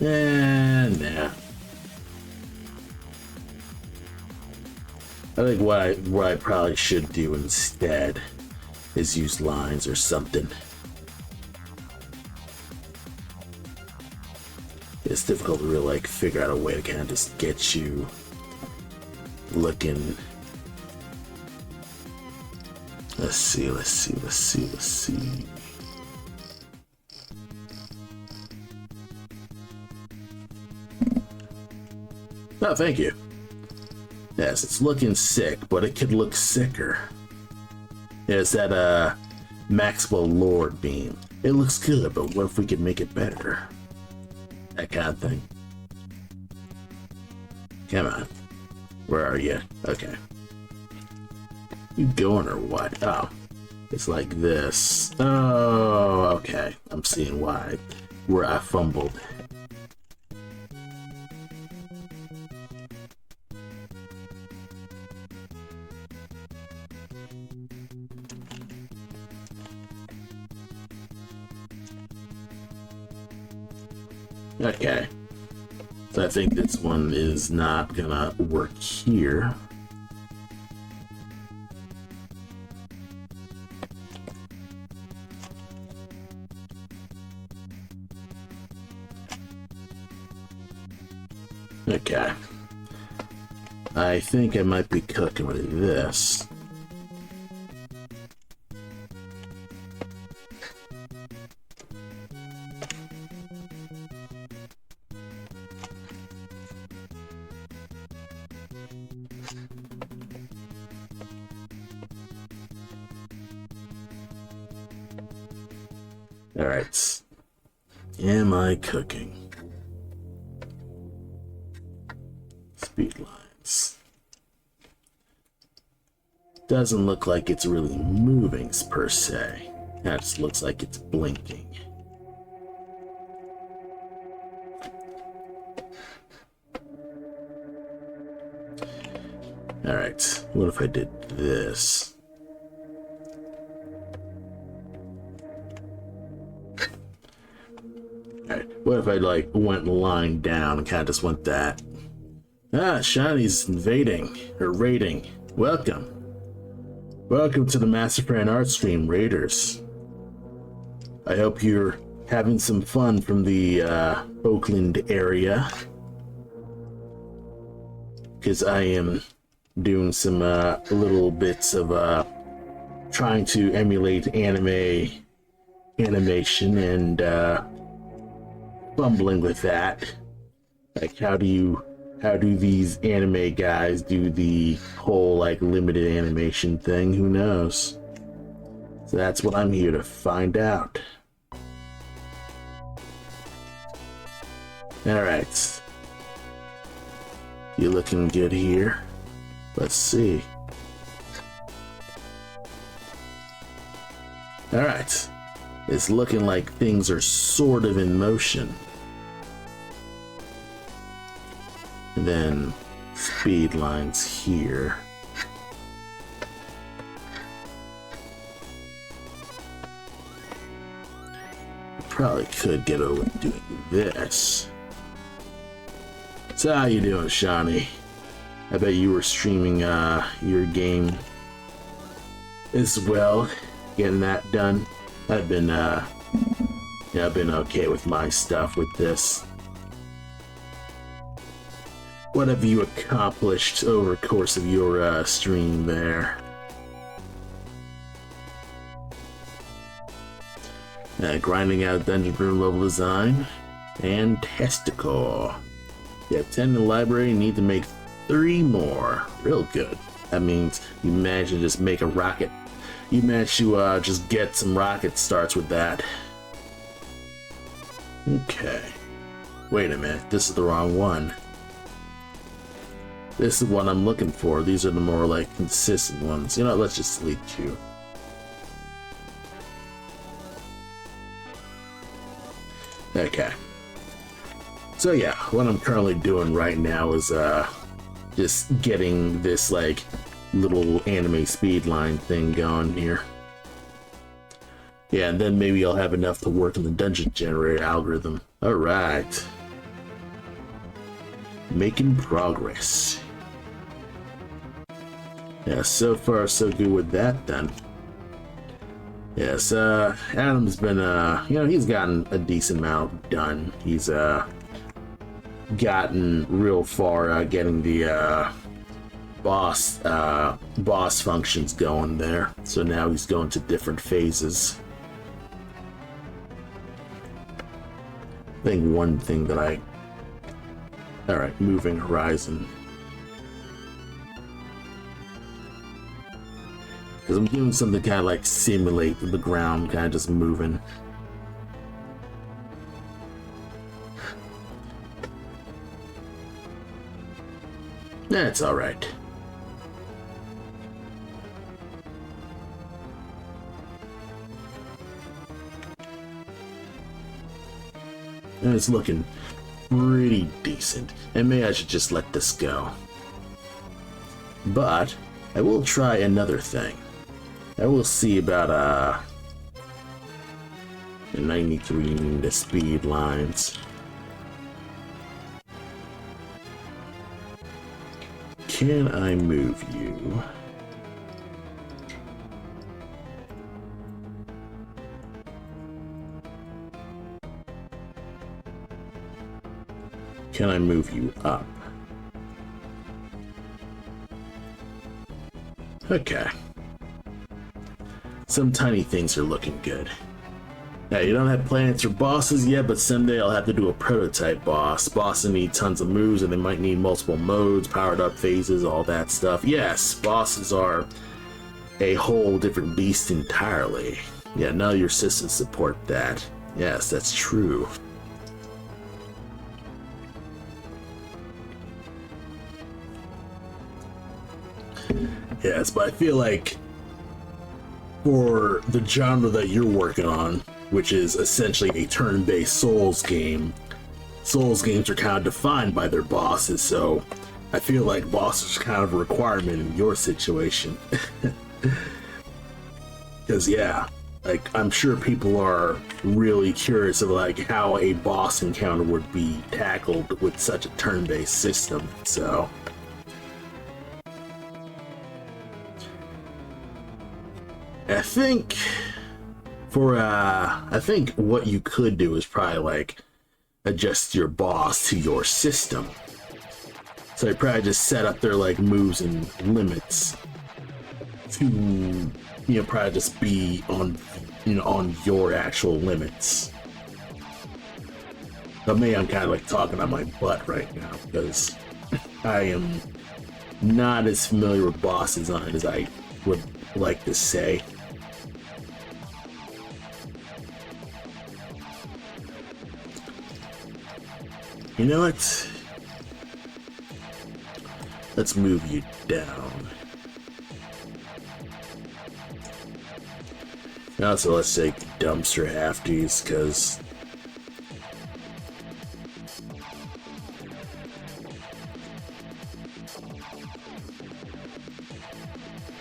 [SPEAKER 1] Nah. I think what I probably should do instead is use lines or something. It's difficult to really like figure out a way to kind of just get you looking. Let's see. Oh, thank you. Yes, it's looking sick, but it could look sicker. Yeah, it's that Maxwell Lord beam. It looks good, but what if we could make it better? That kind of thing. Come on. Where are you? Okay. You going or what? Oh, it's like this. Oh, okay. I'm seeing why. Where I fumbled. Okay, so I think this one is not gonna work here. Okay. I think I might be cooking with this. Alright. Am I cooking? Speed lines. Doesn't look like it's really moving per se. That just looks like it's blinking. Alright, what if I did this? Alright, what if I like went line down and kind of just went that? Ah, Shiny's invading, or raiding. Welcome. Welcome to the Mastafran Artstream Raiders. I hope you're having some fun from the Oakland area. Because I am doing some little bits of trying to emulate animation and fumbling with that. Like how do these anime guys do the whole like limited animation thing? Who knows? So that's what I'm here to find out. Alright. You looking good here? Let's see. Alright. It's looking like things are sort of in motion. And then speed lines here. Probably could get over doing this. So how you doing, Shawnee? I bet you were streaming your game as well, getting that done. I've been I've been okay with my stuff with this. What have you accomplished over the course of your stream there? Grinding out dungeon room level design and testicle. You have 10 in the library, you need to make 3 more. Real good. That means you managed to just make a rocket. You managed to just get some rocket starts with that. Okay. Wait a minute, this is the wrong one. This is what I'm looking for. These are the more like consistent ones. You know, let's just delete you. Okay. So yeah, what I'm currently doing right now is just getting this like little anime speed line thing going here. Yeah, and then maybe I'll have enough to work on the dungeon generator algorithm. Alright. Making progress. Yeah, so far so good with that then. Yes, Adam's been, you know, he's gotten a decent amount done. He's, gotten real far, getting the, boss functions going there. So now he's going to different phases. I think one thing that alright, moving horizon. Because I'm doing something kind of like simulate the ground kind of just moving. That's alright. And it's looking pretty decent, and maybe I should just let this go. But I will try another thing. I will see about 93 the speed lines. Can I move you? Can I move you up? Okay. Some tiny things are looking good. Now, you don't have planets or bosses yet, but someday I'll have to do a prototype boss. Bosses need tons of moves, and they might need multiple modes, powered up phases, all that stuff. Yes, bosses are a whole different beast entirely. Yeah, none of your systems support that. Yes, that's true. Yes, but I feel like for the genre that you're working on, which is essentially a turn-based Souls game, Souls games are kind of defined by their bosses, so I feel like bosses are kind of a requirement in your situation. Because yeah, like I'm sure people are really curious of like how a boss encounter would be tackled with such a turn-based system, so I think I think what you could do is probably like adjust your boss to your system. So you probably just set up their like moves and limits to, you know, probably just be on, you know, on your actual limits. But me, I'm kind of like talking on my butt right now because I am not as familiar with bosses on it as I would like to say. You know what? Let's move you down. Also, let's take dumpster halfties, because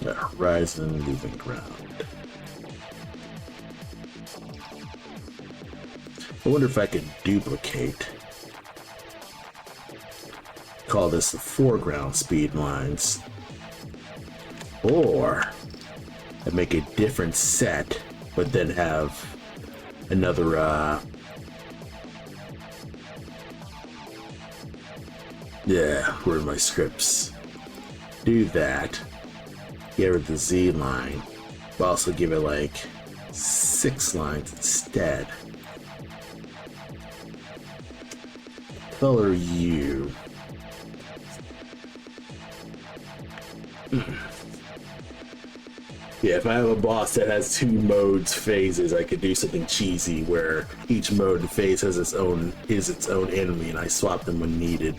[SPEAKER 1] horizon moving ground. I wonder if I could duplicate. Call this the foreground speed lines, or I make a different set but then have another yeah, where are my scripts? Do that, get rid of the Z line, but also give it like 6 lines instead. Color you. Yeah, if I have a boss that has 2 modes, phases, I could do something cheesy where each mode and phase has its own enemy, and I swap them when needed,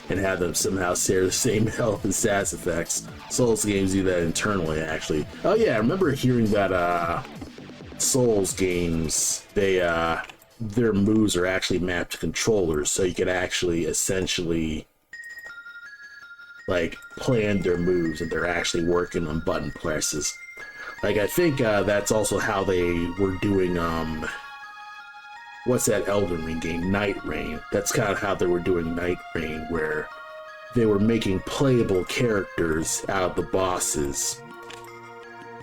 [SPEAKER 1] and have them somehow share the same health and stats effects. Souls games do that internally, actually. Oh yeah, I remember hearing that Souls games, they their moves are actually mapped to controllers, so you can actually essentially like plan their moves, and they're actually working on button presses. Like I think that's also how they were doing what's that Elden Ring game, Night Rain. That's kind of how they were doing Night Rain, where they were making playable characters out of the bosses,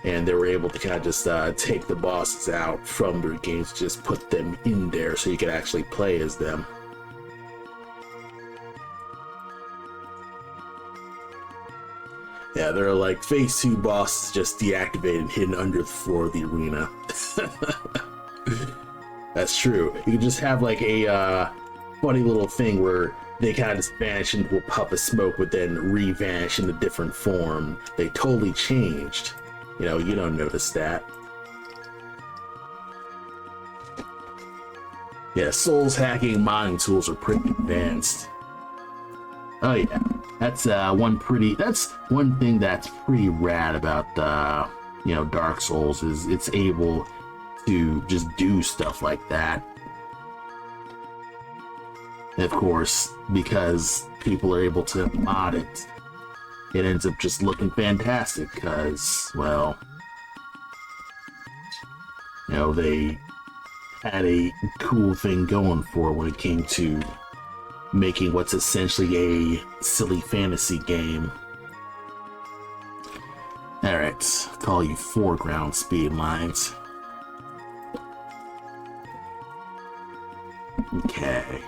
[SPEAKER 1] and they were able to kind of just take the bosses out from their games, just put them in there so you could actually play as them. Yeah, there are like phase 2 bosses just deactivated and hidden under the floor of the arena. That's true. You can just have like a funny little thing where they kind of just vanish into a puff of smoke, but then re-vanish in a different form. They totally changed. You know, you don't notice that. Yeah, Souls hacking modding tools are pretty advanced. Oh yeah, that's one thing that's pretty rad about you know, Dark Souls, is it's able to just do stuff like that. And of course, because people are able to mod it, it ends up just looking fantastic because, well, you know, they had a cool thing going for when it came to making what's essentially a silly fantasy game. Alright, call you foreground speed lines. Okay.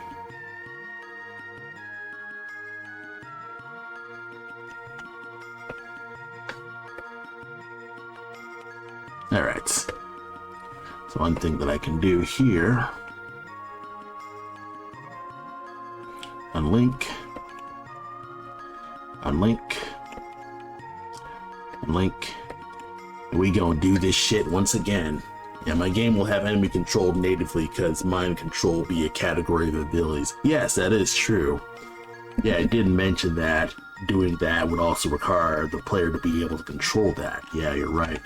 [SPEAKER 1] Alright. So one thing that I can do here, unlink, and we gonna do this shit once again. Yeah, my game will have enemy controlled natively because mind control will be a category of abilities. Yes, that is true. Yeah, I did mention that doing that would also require the player to be able to control that. Yeah, you're right.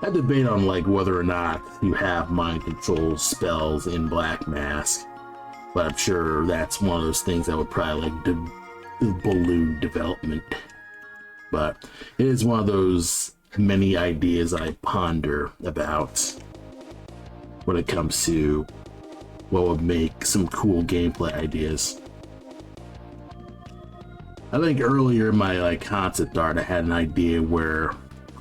[SPEAKER 1] I debate on like whether or not you have mind control spells in Black Mask, but I'm sure that's one of those things that would probably like balloon development. But it is one of those many ideas I ponder about when it comes to what would make some cool gameplay ideas. I think earlier in my like concept art, I had an idea where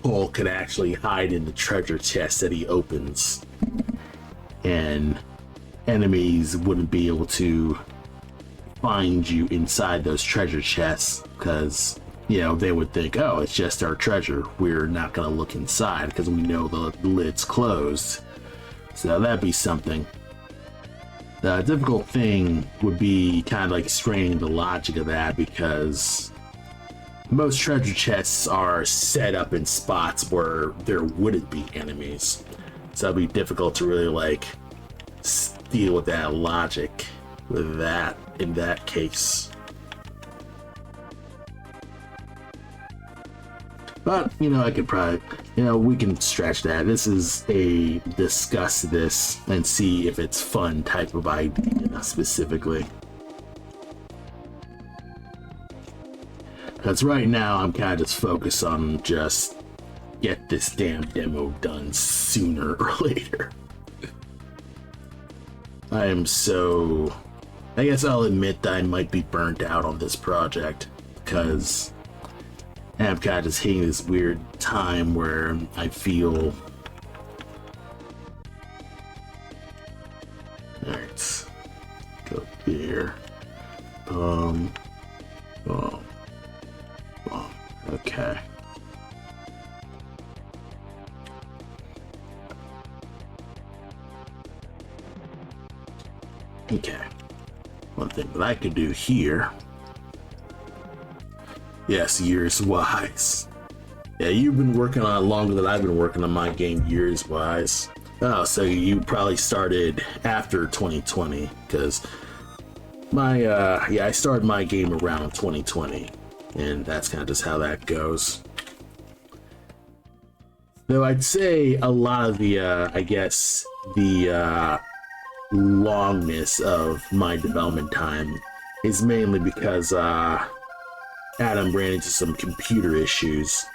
[SPEAKER 1] Cole could actually hide in the treasure chest that he opens, and enemies wouldn't be able to find you inside those treasure chests because, you know, they would think, oh, it's just our treasure. We're not going to look inside because we know the lid's closed. So that'd be something. The difficult thing would be kind of like straining the logic of that, because most treasure chests are set up in spots where there wouldn't be enemies. So it'd be difficult to really like deal with that logic with that in that case. But, you know, I could probably, you know, we can stretch that. This is a discuss this and see if it's fun type of idea specifically. Because right now I'm kind of just focused on just get this damn demo done sooner or later. I am so... I guess I'll admit that I might be burnt out on this project, because I'm kind of just hitting this weird time where I feel... Alright. Go here. Boom. Boom. Boom. Okay. Okay. One thing that I could do here. Yes, years wise. Yeah, you've been working on it longer than I've been working on my game years wise. Oh, so you probably started after 2020, because my I started my game around 2020, and that's kind of just how that goes. Though I'd say a lot of the I guess the longness of my development time is mainly because Adam ran into some computer issues,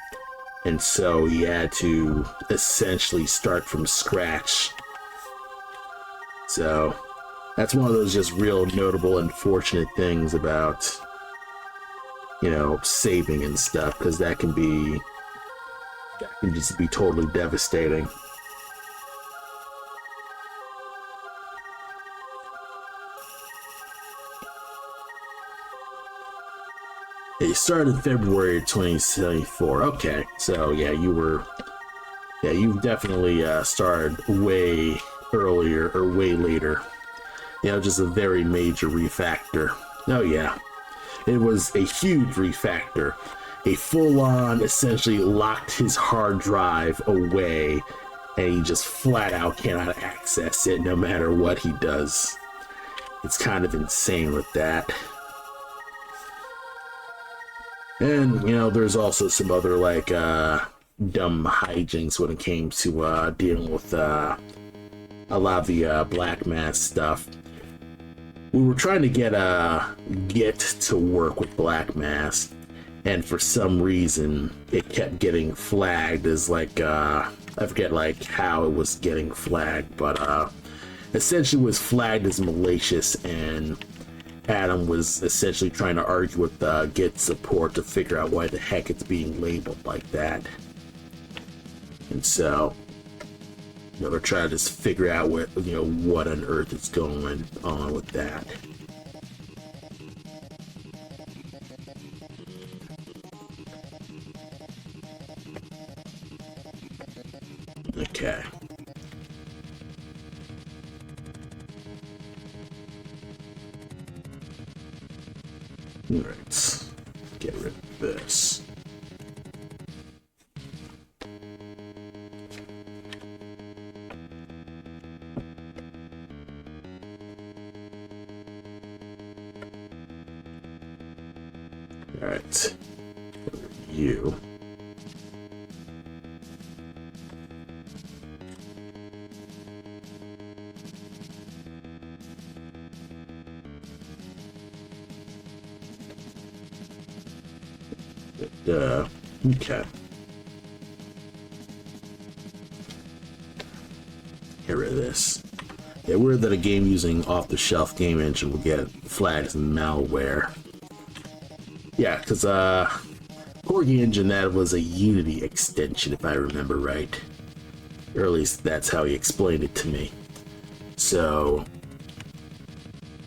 [SPEAKER 1] and so he had to essentially start from scratch. So that's one of those just real notable unfortunate things about, you know, saving and stuff, because that can just be totally devastating. It started in February 2074. Okay, so yeah, you've definitely started way earlier or way later. You know, just a very major refactor. Oh yeah, it was a huge refactor. A full-on, essentially locked his hard drive away, and he just flat out cannot access it no matter what he does. It's kind of insane with that. And, you know, there's also some other, like, dumb hijinks when it came to dealing with a lot of the Black Mask stuff. We were trying to get to work with Black Mask, and for some reason it kept getting flagged as like I forget like how it was getting flagged, but essentially was flagged as malicious, and Adam was essentially trying to argue with Git support to figure out why the heck it's being labeled like that. And so Or try to just figure out what, what on earth is going on with that. Okay. Alright. Get rid of this. Alright. You. Okay. Get rid of this. Yeah, weird that a game using off-the-shelf game engine will get flagged as malware. Yeah, because Corgi Engine, that was a Unity extension, if I remember right. Or at least that's how he explained it to me. So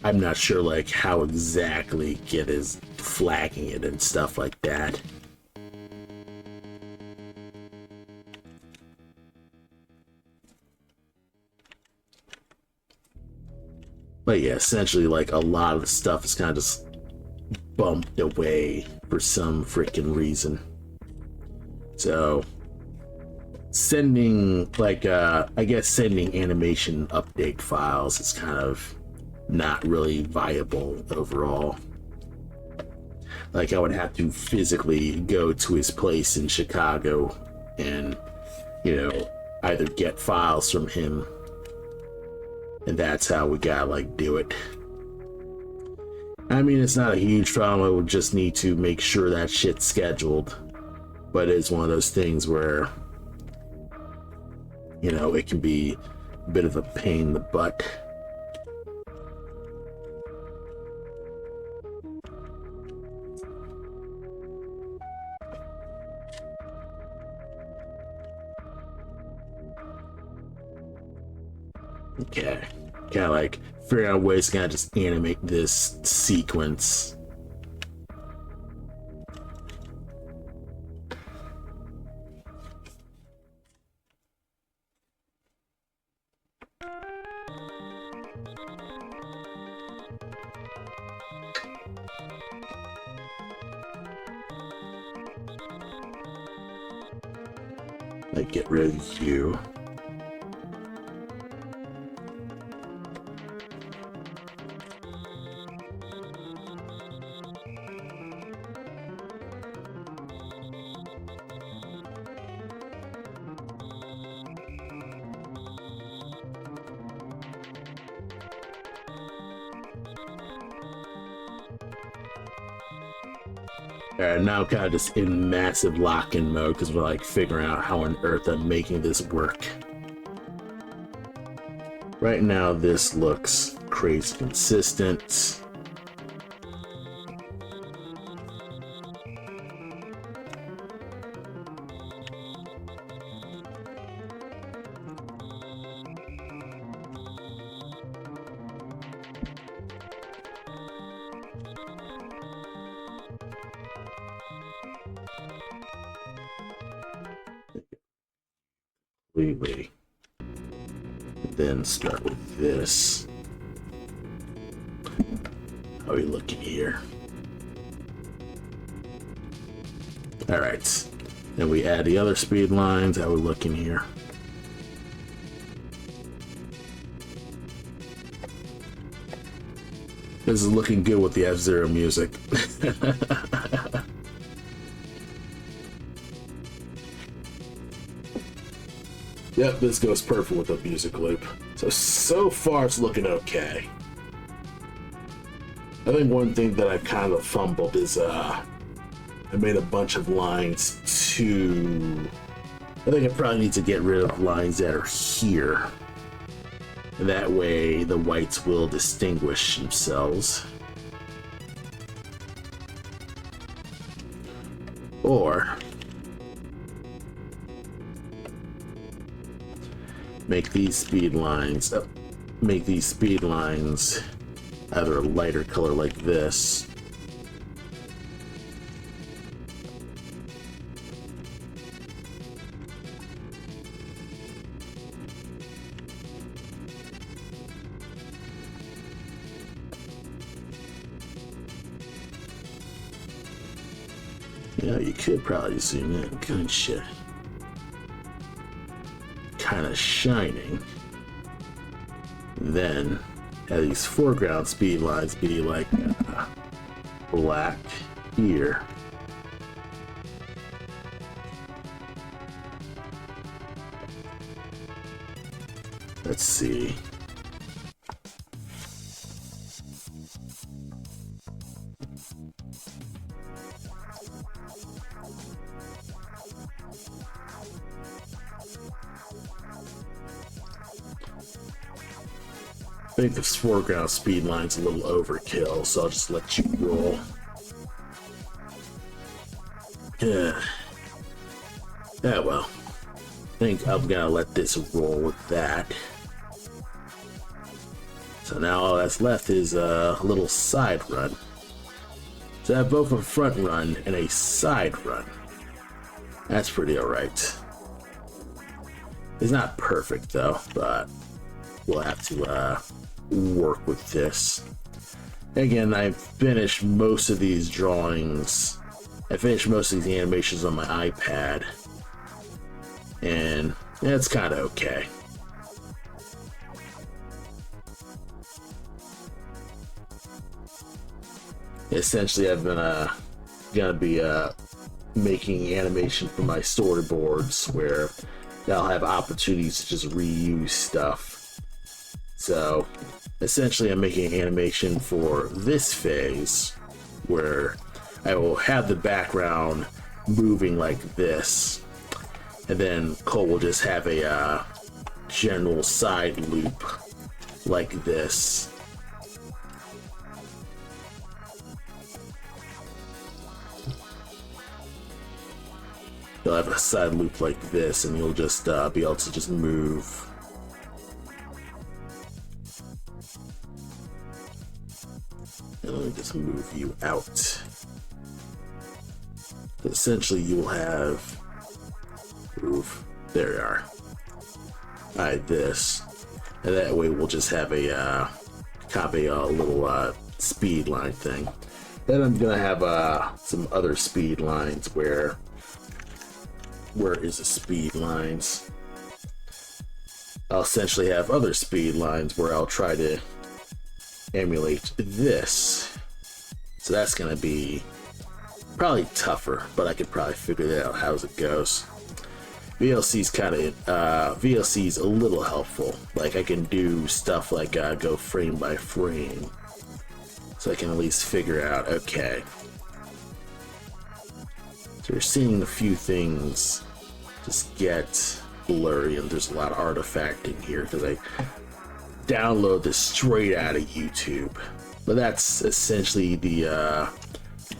[SPEAKER 1] I'm not sure like how exactly Git is flagging it and stuff like that. But yeah, essentially like a lot of the stuff is kind of just bumped away for some freaking reason. So sending like I guess sending animation update files is kind of not really viable overall. Like I would have to physically go to his place in Chicago and either get files from him, and that's how we gotta like do it. I mean, it's not a huge problem. I would just need to make sure that shit's scheduled, but it's one of those things where it can be a bit of a pain in the butt. Okay, kind of like figure out ways to kind of just animate this sequence. Like get rid of you. Alright, now kind of just in massive lock-in mode because we're like figuring out how on earth I'm making this work. Right now this looks crazy consistent. Completely. Then start with this. How are we looking here? Alright. Then we add the other speed lines. How are we looking here? This is looking good with the F-Zero music. Yep, this goes perfect with the music loop. So far it's looking okay. I think one thing that I've kind of fumbled is I made a bunch of lines too. I think I probably need to get rid of lines that are here. And that way the whites will distinguish themselves. Or make these speed lines either a lighter color like this. You know, you could probably zoom in. Good shit. Kind of shining. Then have these foreground speed lines be like black here. Let's see. I think this foreground speed line's a little overkill, so I'll just let you roll. Yeah, well, I think I'm gonna let this roll with that. So now all that's left is a little side run. So I have both a front run and a side run. That's pretty alright. It's not perfect though, but we'll have to work with this. Again, I've finished most of these drawings. I finished most of these animations on my iPad, and it's kind of okay. Essentially, I've been gonna be making animation for my storyboards where I'll have opportunities to just reuse stuff. So essentially I'm making an animation for this phase where I will have the background moving like this, and then Cole will just have a general side loop like this. You'll have a side loop like this, and you'll just be able to just move. And let me just move you out. But essentially, you will have move. There you are. Alright, this, and that way we'll just have a copy a little speed line thing. Then I'm gonna have some other speed lines where is the speed lines? I'll essentially have other speed lines where I'll try to emulate this. So that's gonna be probably tougher, but I could probably figure that out how it goes. VLC's VLC's a little helpful. Like I can do stuff like go frame by frame, so I can at least figure out, okay, so you're seeing a few things just get blurry, and there's a lot of artifacting here because I download this straight out of YouTube. But that's essentially the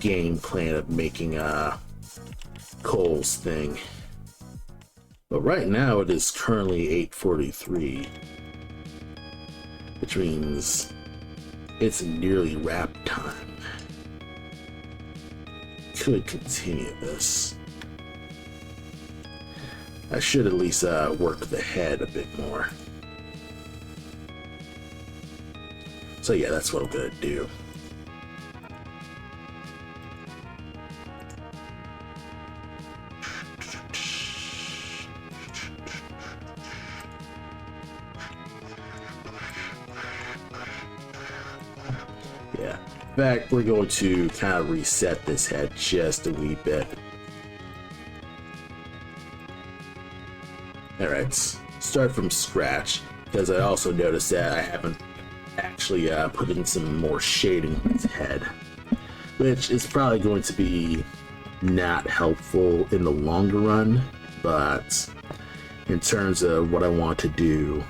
[SPEAKER 1] game plan of making Cole's thing. But right now it is currently 8:43, which means it's nearly wrap time. Could continue this. I should at least work the head a bit more. So yeah, that's what I'm gonna do. Yeah. In fact, we're going to kind of reset this head just a wee bit. Alright, start from scratch, because I also noticed that I haven't actually put in some more shading in his head, which is probably going to be not helpful in the longer run, but in terms of what I want to do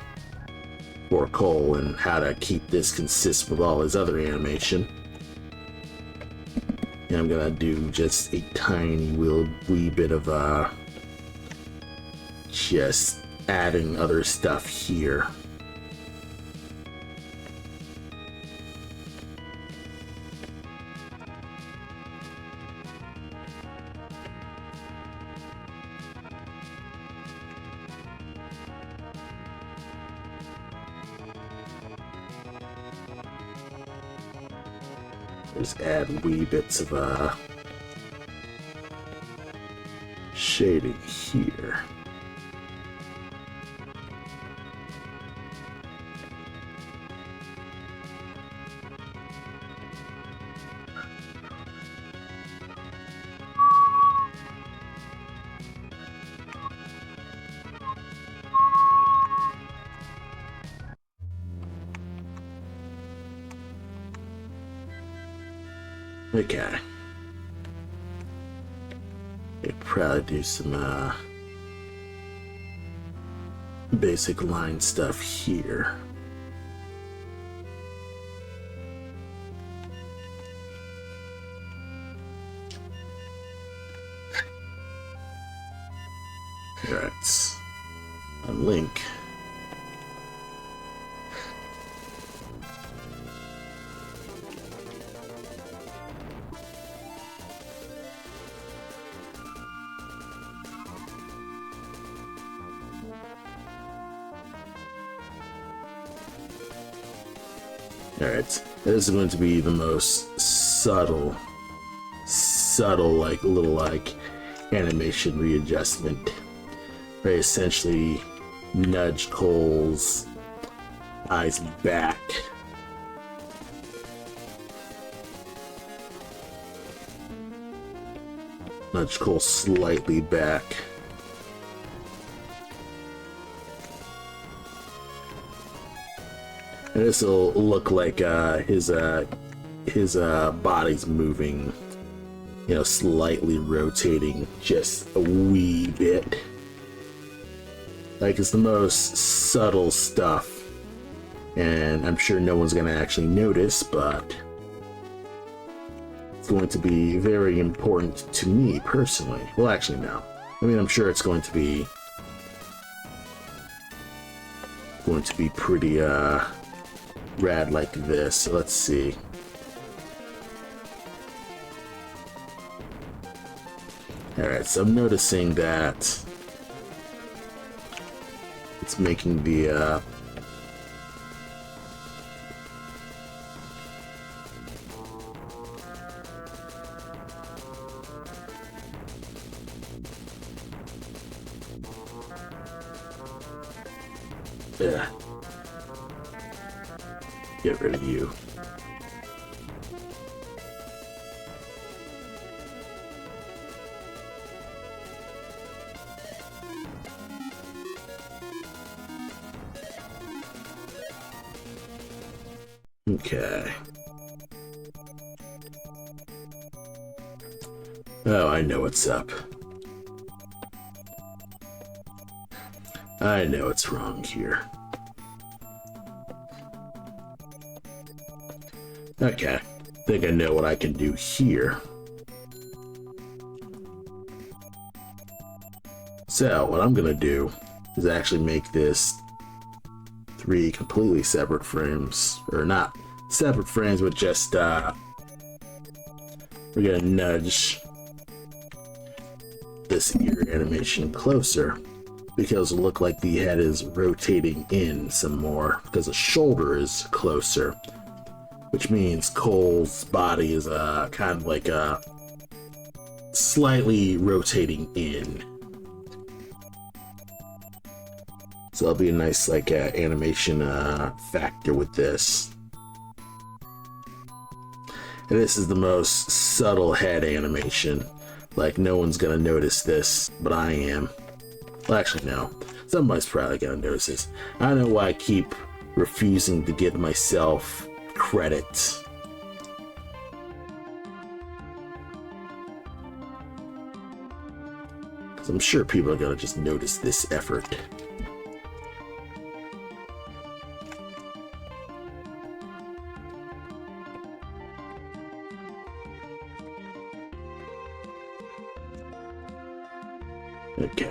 [SPEAKER 1] for Cole and how to keep this consistent with all his other animation, and I'm gonna do just a tiny wee bit of just adding other stuff here. Just add wee bits of shading here. Okay. Could probably do some basic line stuff here. Alright. Unlink. Alright, this is going to be the most subtle, like, little, like, animation readjustment. Where I essentially nudge Cole's eyes back. Nudge Cole slightly back. And this will look like his body's moving, you know, slightly rotating just a wee bit. Like, it's the most subtle stuff, and I'm sure no one's gonna actually notice, but it's going to be very important to me personally. Well, actually, no. I mean, I'm sure it's going to be pretty rad like this. So let's see. Alright, so I'm noticing that it's making the get rid of you. Okay. Oh, I know what's up. I know what's wrong here. Okay, I think I know what I can do here. So, what I'm gonna do is actually make this 3 completely separate frames, or not separate frames, but just, we're gonna nudge this ear animation closer, because it'll look like the head is rotating in some more, because the shoulder is closer. Which means Cole's body is kind of like slightly rotating in. So that'll be a nice like animation factor with this. And this is the most subtle head animation. Like, no one's gonna notice this, but I am. Well, actually, no. Somebody's probably gonna notice this. I don't know why I keep refusing to give myself credit. Because I'm sure people are gonna just notice this effort. Okay.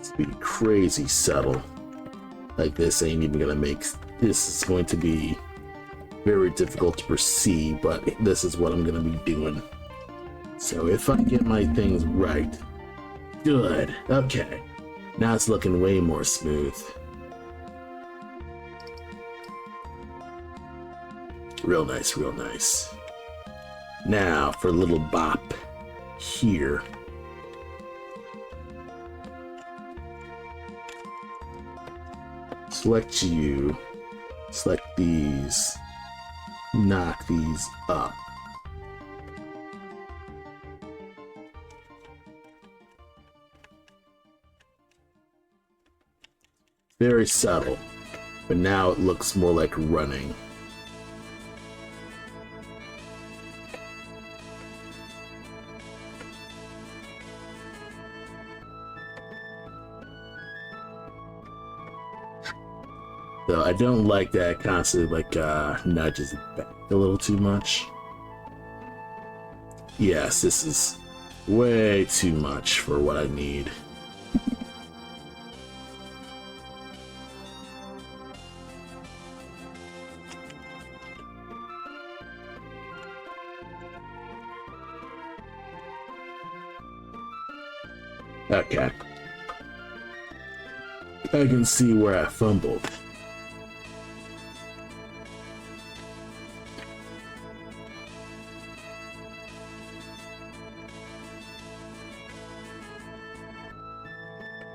[SPEAKER 1] It's be crazy subtle. Like this ain't even gonna make, this is going to be very difficult to perceive, but this is what I'm gonna be doing. So if I get my things right, good, okay. Now it's looking way more smooth. Real nice, real nice. Now for a little bop here. Select you, select these, knock these up. Very subtle, but now it looks more like running. So I don't like that it constantly like nudges it back a little too much. Yes, this is way too much for what I need. Okay. I can see where I fumbled.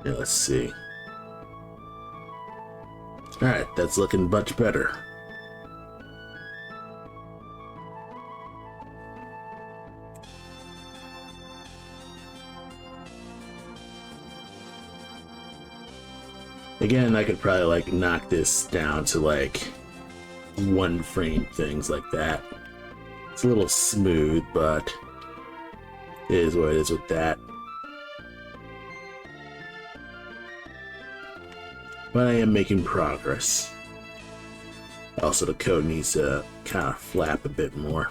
[SPEAKER 1] Yeah, let's see. Alright, that's looking much better. Again, I could probably like knock this down to like one frame, things like that. It's a little smooth, but it is what it is with that. But I am making progress. Also, the code needs to kind of flap a bit more.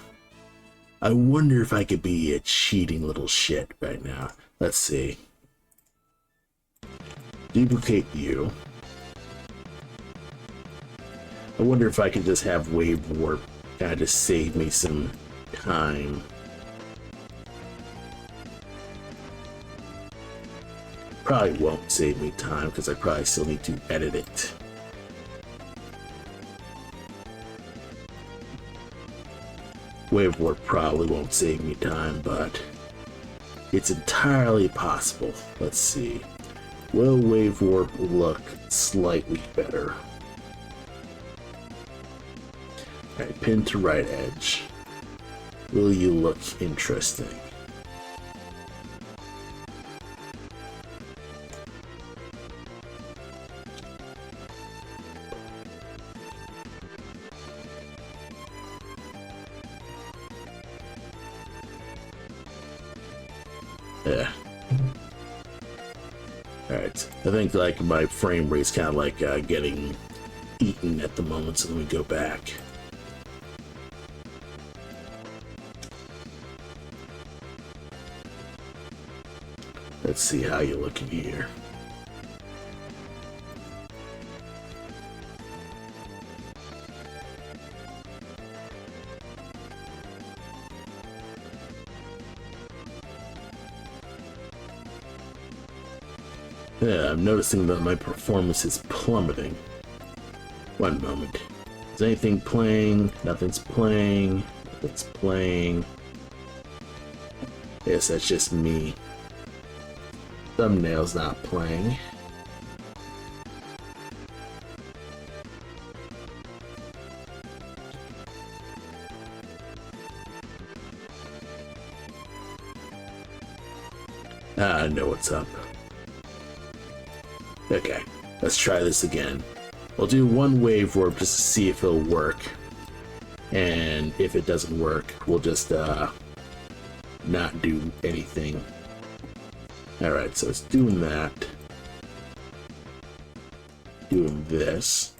[SPEAKER 1] I wonder if I could be a cheating little shit right now. Let's see. Duplicate you. I wonder if I could just have wave warp kind of just save me some time. Probably won't save me time because I probably still need to edit it. Wave warp probably won't save me time, but it's entirely possible. Let's see. Will wave warp look slightly better? Alright, pin to right edge. Will you look interesting? Yeah. Alright, I think like my frame rate's kind of like getting eaten at the moment, so let me go back. Let's see how you're looking here. Yeah, I'm noticing that my performance is plummeting. One moment. Is anything playing? Nothing's playing. It's playing. Yes, that's just me. Thumbnail's not playing. I know what's up. Okay, let's try this again. We'll do one wave warp just to see if it'll work. And if it doesn't work, we'll just not do anything. Alright, so it's doing that. Doing this.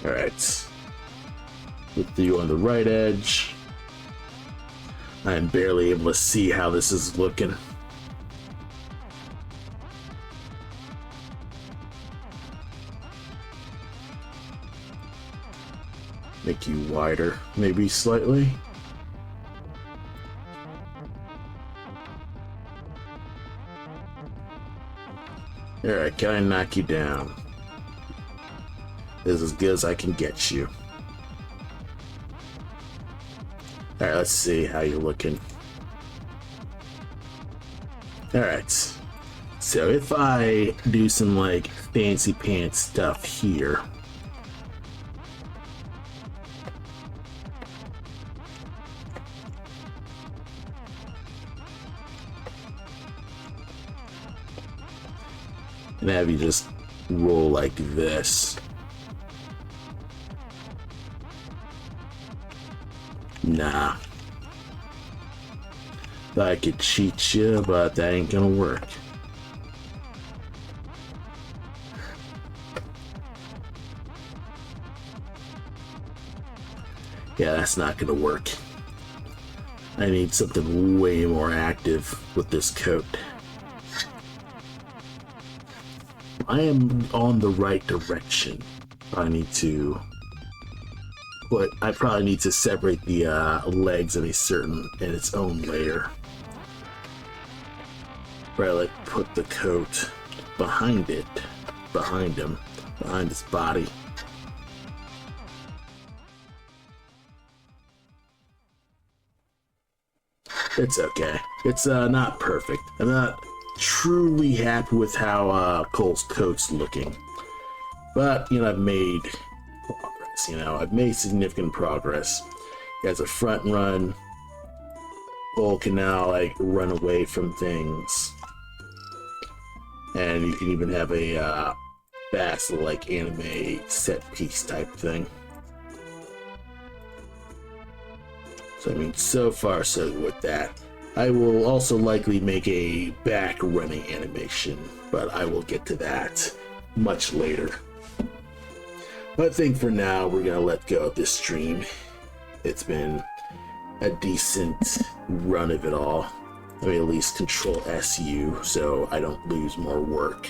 [SPEAKER 1] Alright. With you on the right edge. I am barely able to see how this is looking. Make you wider, maybe slightly. Alright, can I knock you down? This is as good as I can get you. Alright, let's see how you're looking. Alright. So if I do some like fancy pants stuff here. And have you just roll like this. Nah. Thought I could cheat you, but that ain't gonna work. Yeah, that's not gonna work. I need something way more active with this coat. I am on the right direction. I need to put, I probably need to separate the legs in its own layer. Probably like put the coat behind it, behind him, behind his body. It's okay. It's not perfect. I'm not truly happy with how Cole's coat's looking. But, you know, I've made progress, you know. I've made significant progress. He has a front run. Cole can now, like, run away from things. And you can even have a fast, like, anime set piece type thing. So, I mean, so far, so good with that. I will also likely make a back running animation, but I will get to that much later. But I think for now, we're going to let go of this stream. It's been a decent run of it all. Let me at least control SU so I don't lose more work,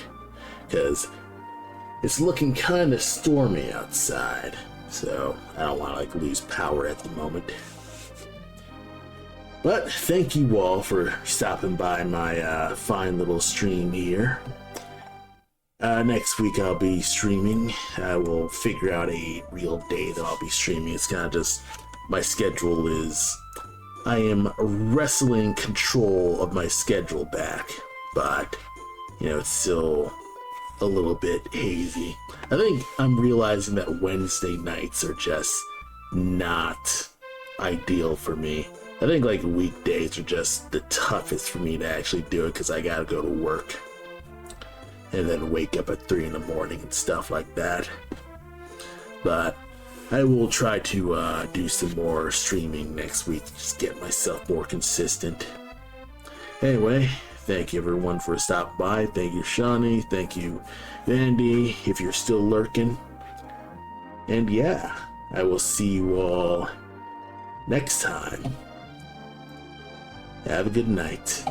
[SPEAKER 1] because it's looking kind of stormy outside, so I don't want to like lose power at the moment. But thank you all for stopping by my fine little stream here. Next week I'll be streaming. I will figure out a real day that I'll be streaming. It's kind of just, my schedule is, I am wrestling control of my schedule back, but, you know, it's still a little bit hazy. I think I'm realizing that Wednesday nights are just not ideal for me. I think like weekdays are just the toughest for me to actually do it because I gotta go to work and then wake up at 3 in the morning and stuff like that. But I will try to do some more streaming next week to just get myself more consistent. Anyway, thank you everyone for stopping by. Thank you, Shawnee. Thank you, Vandy, if you're still lurking. And yeah, I will see you all next time. Have a good night.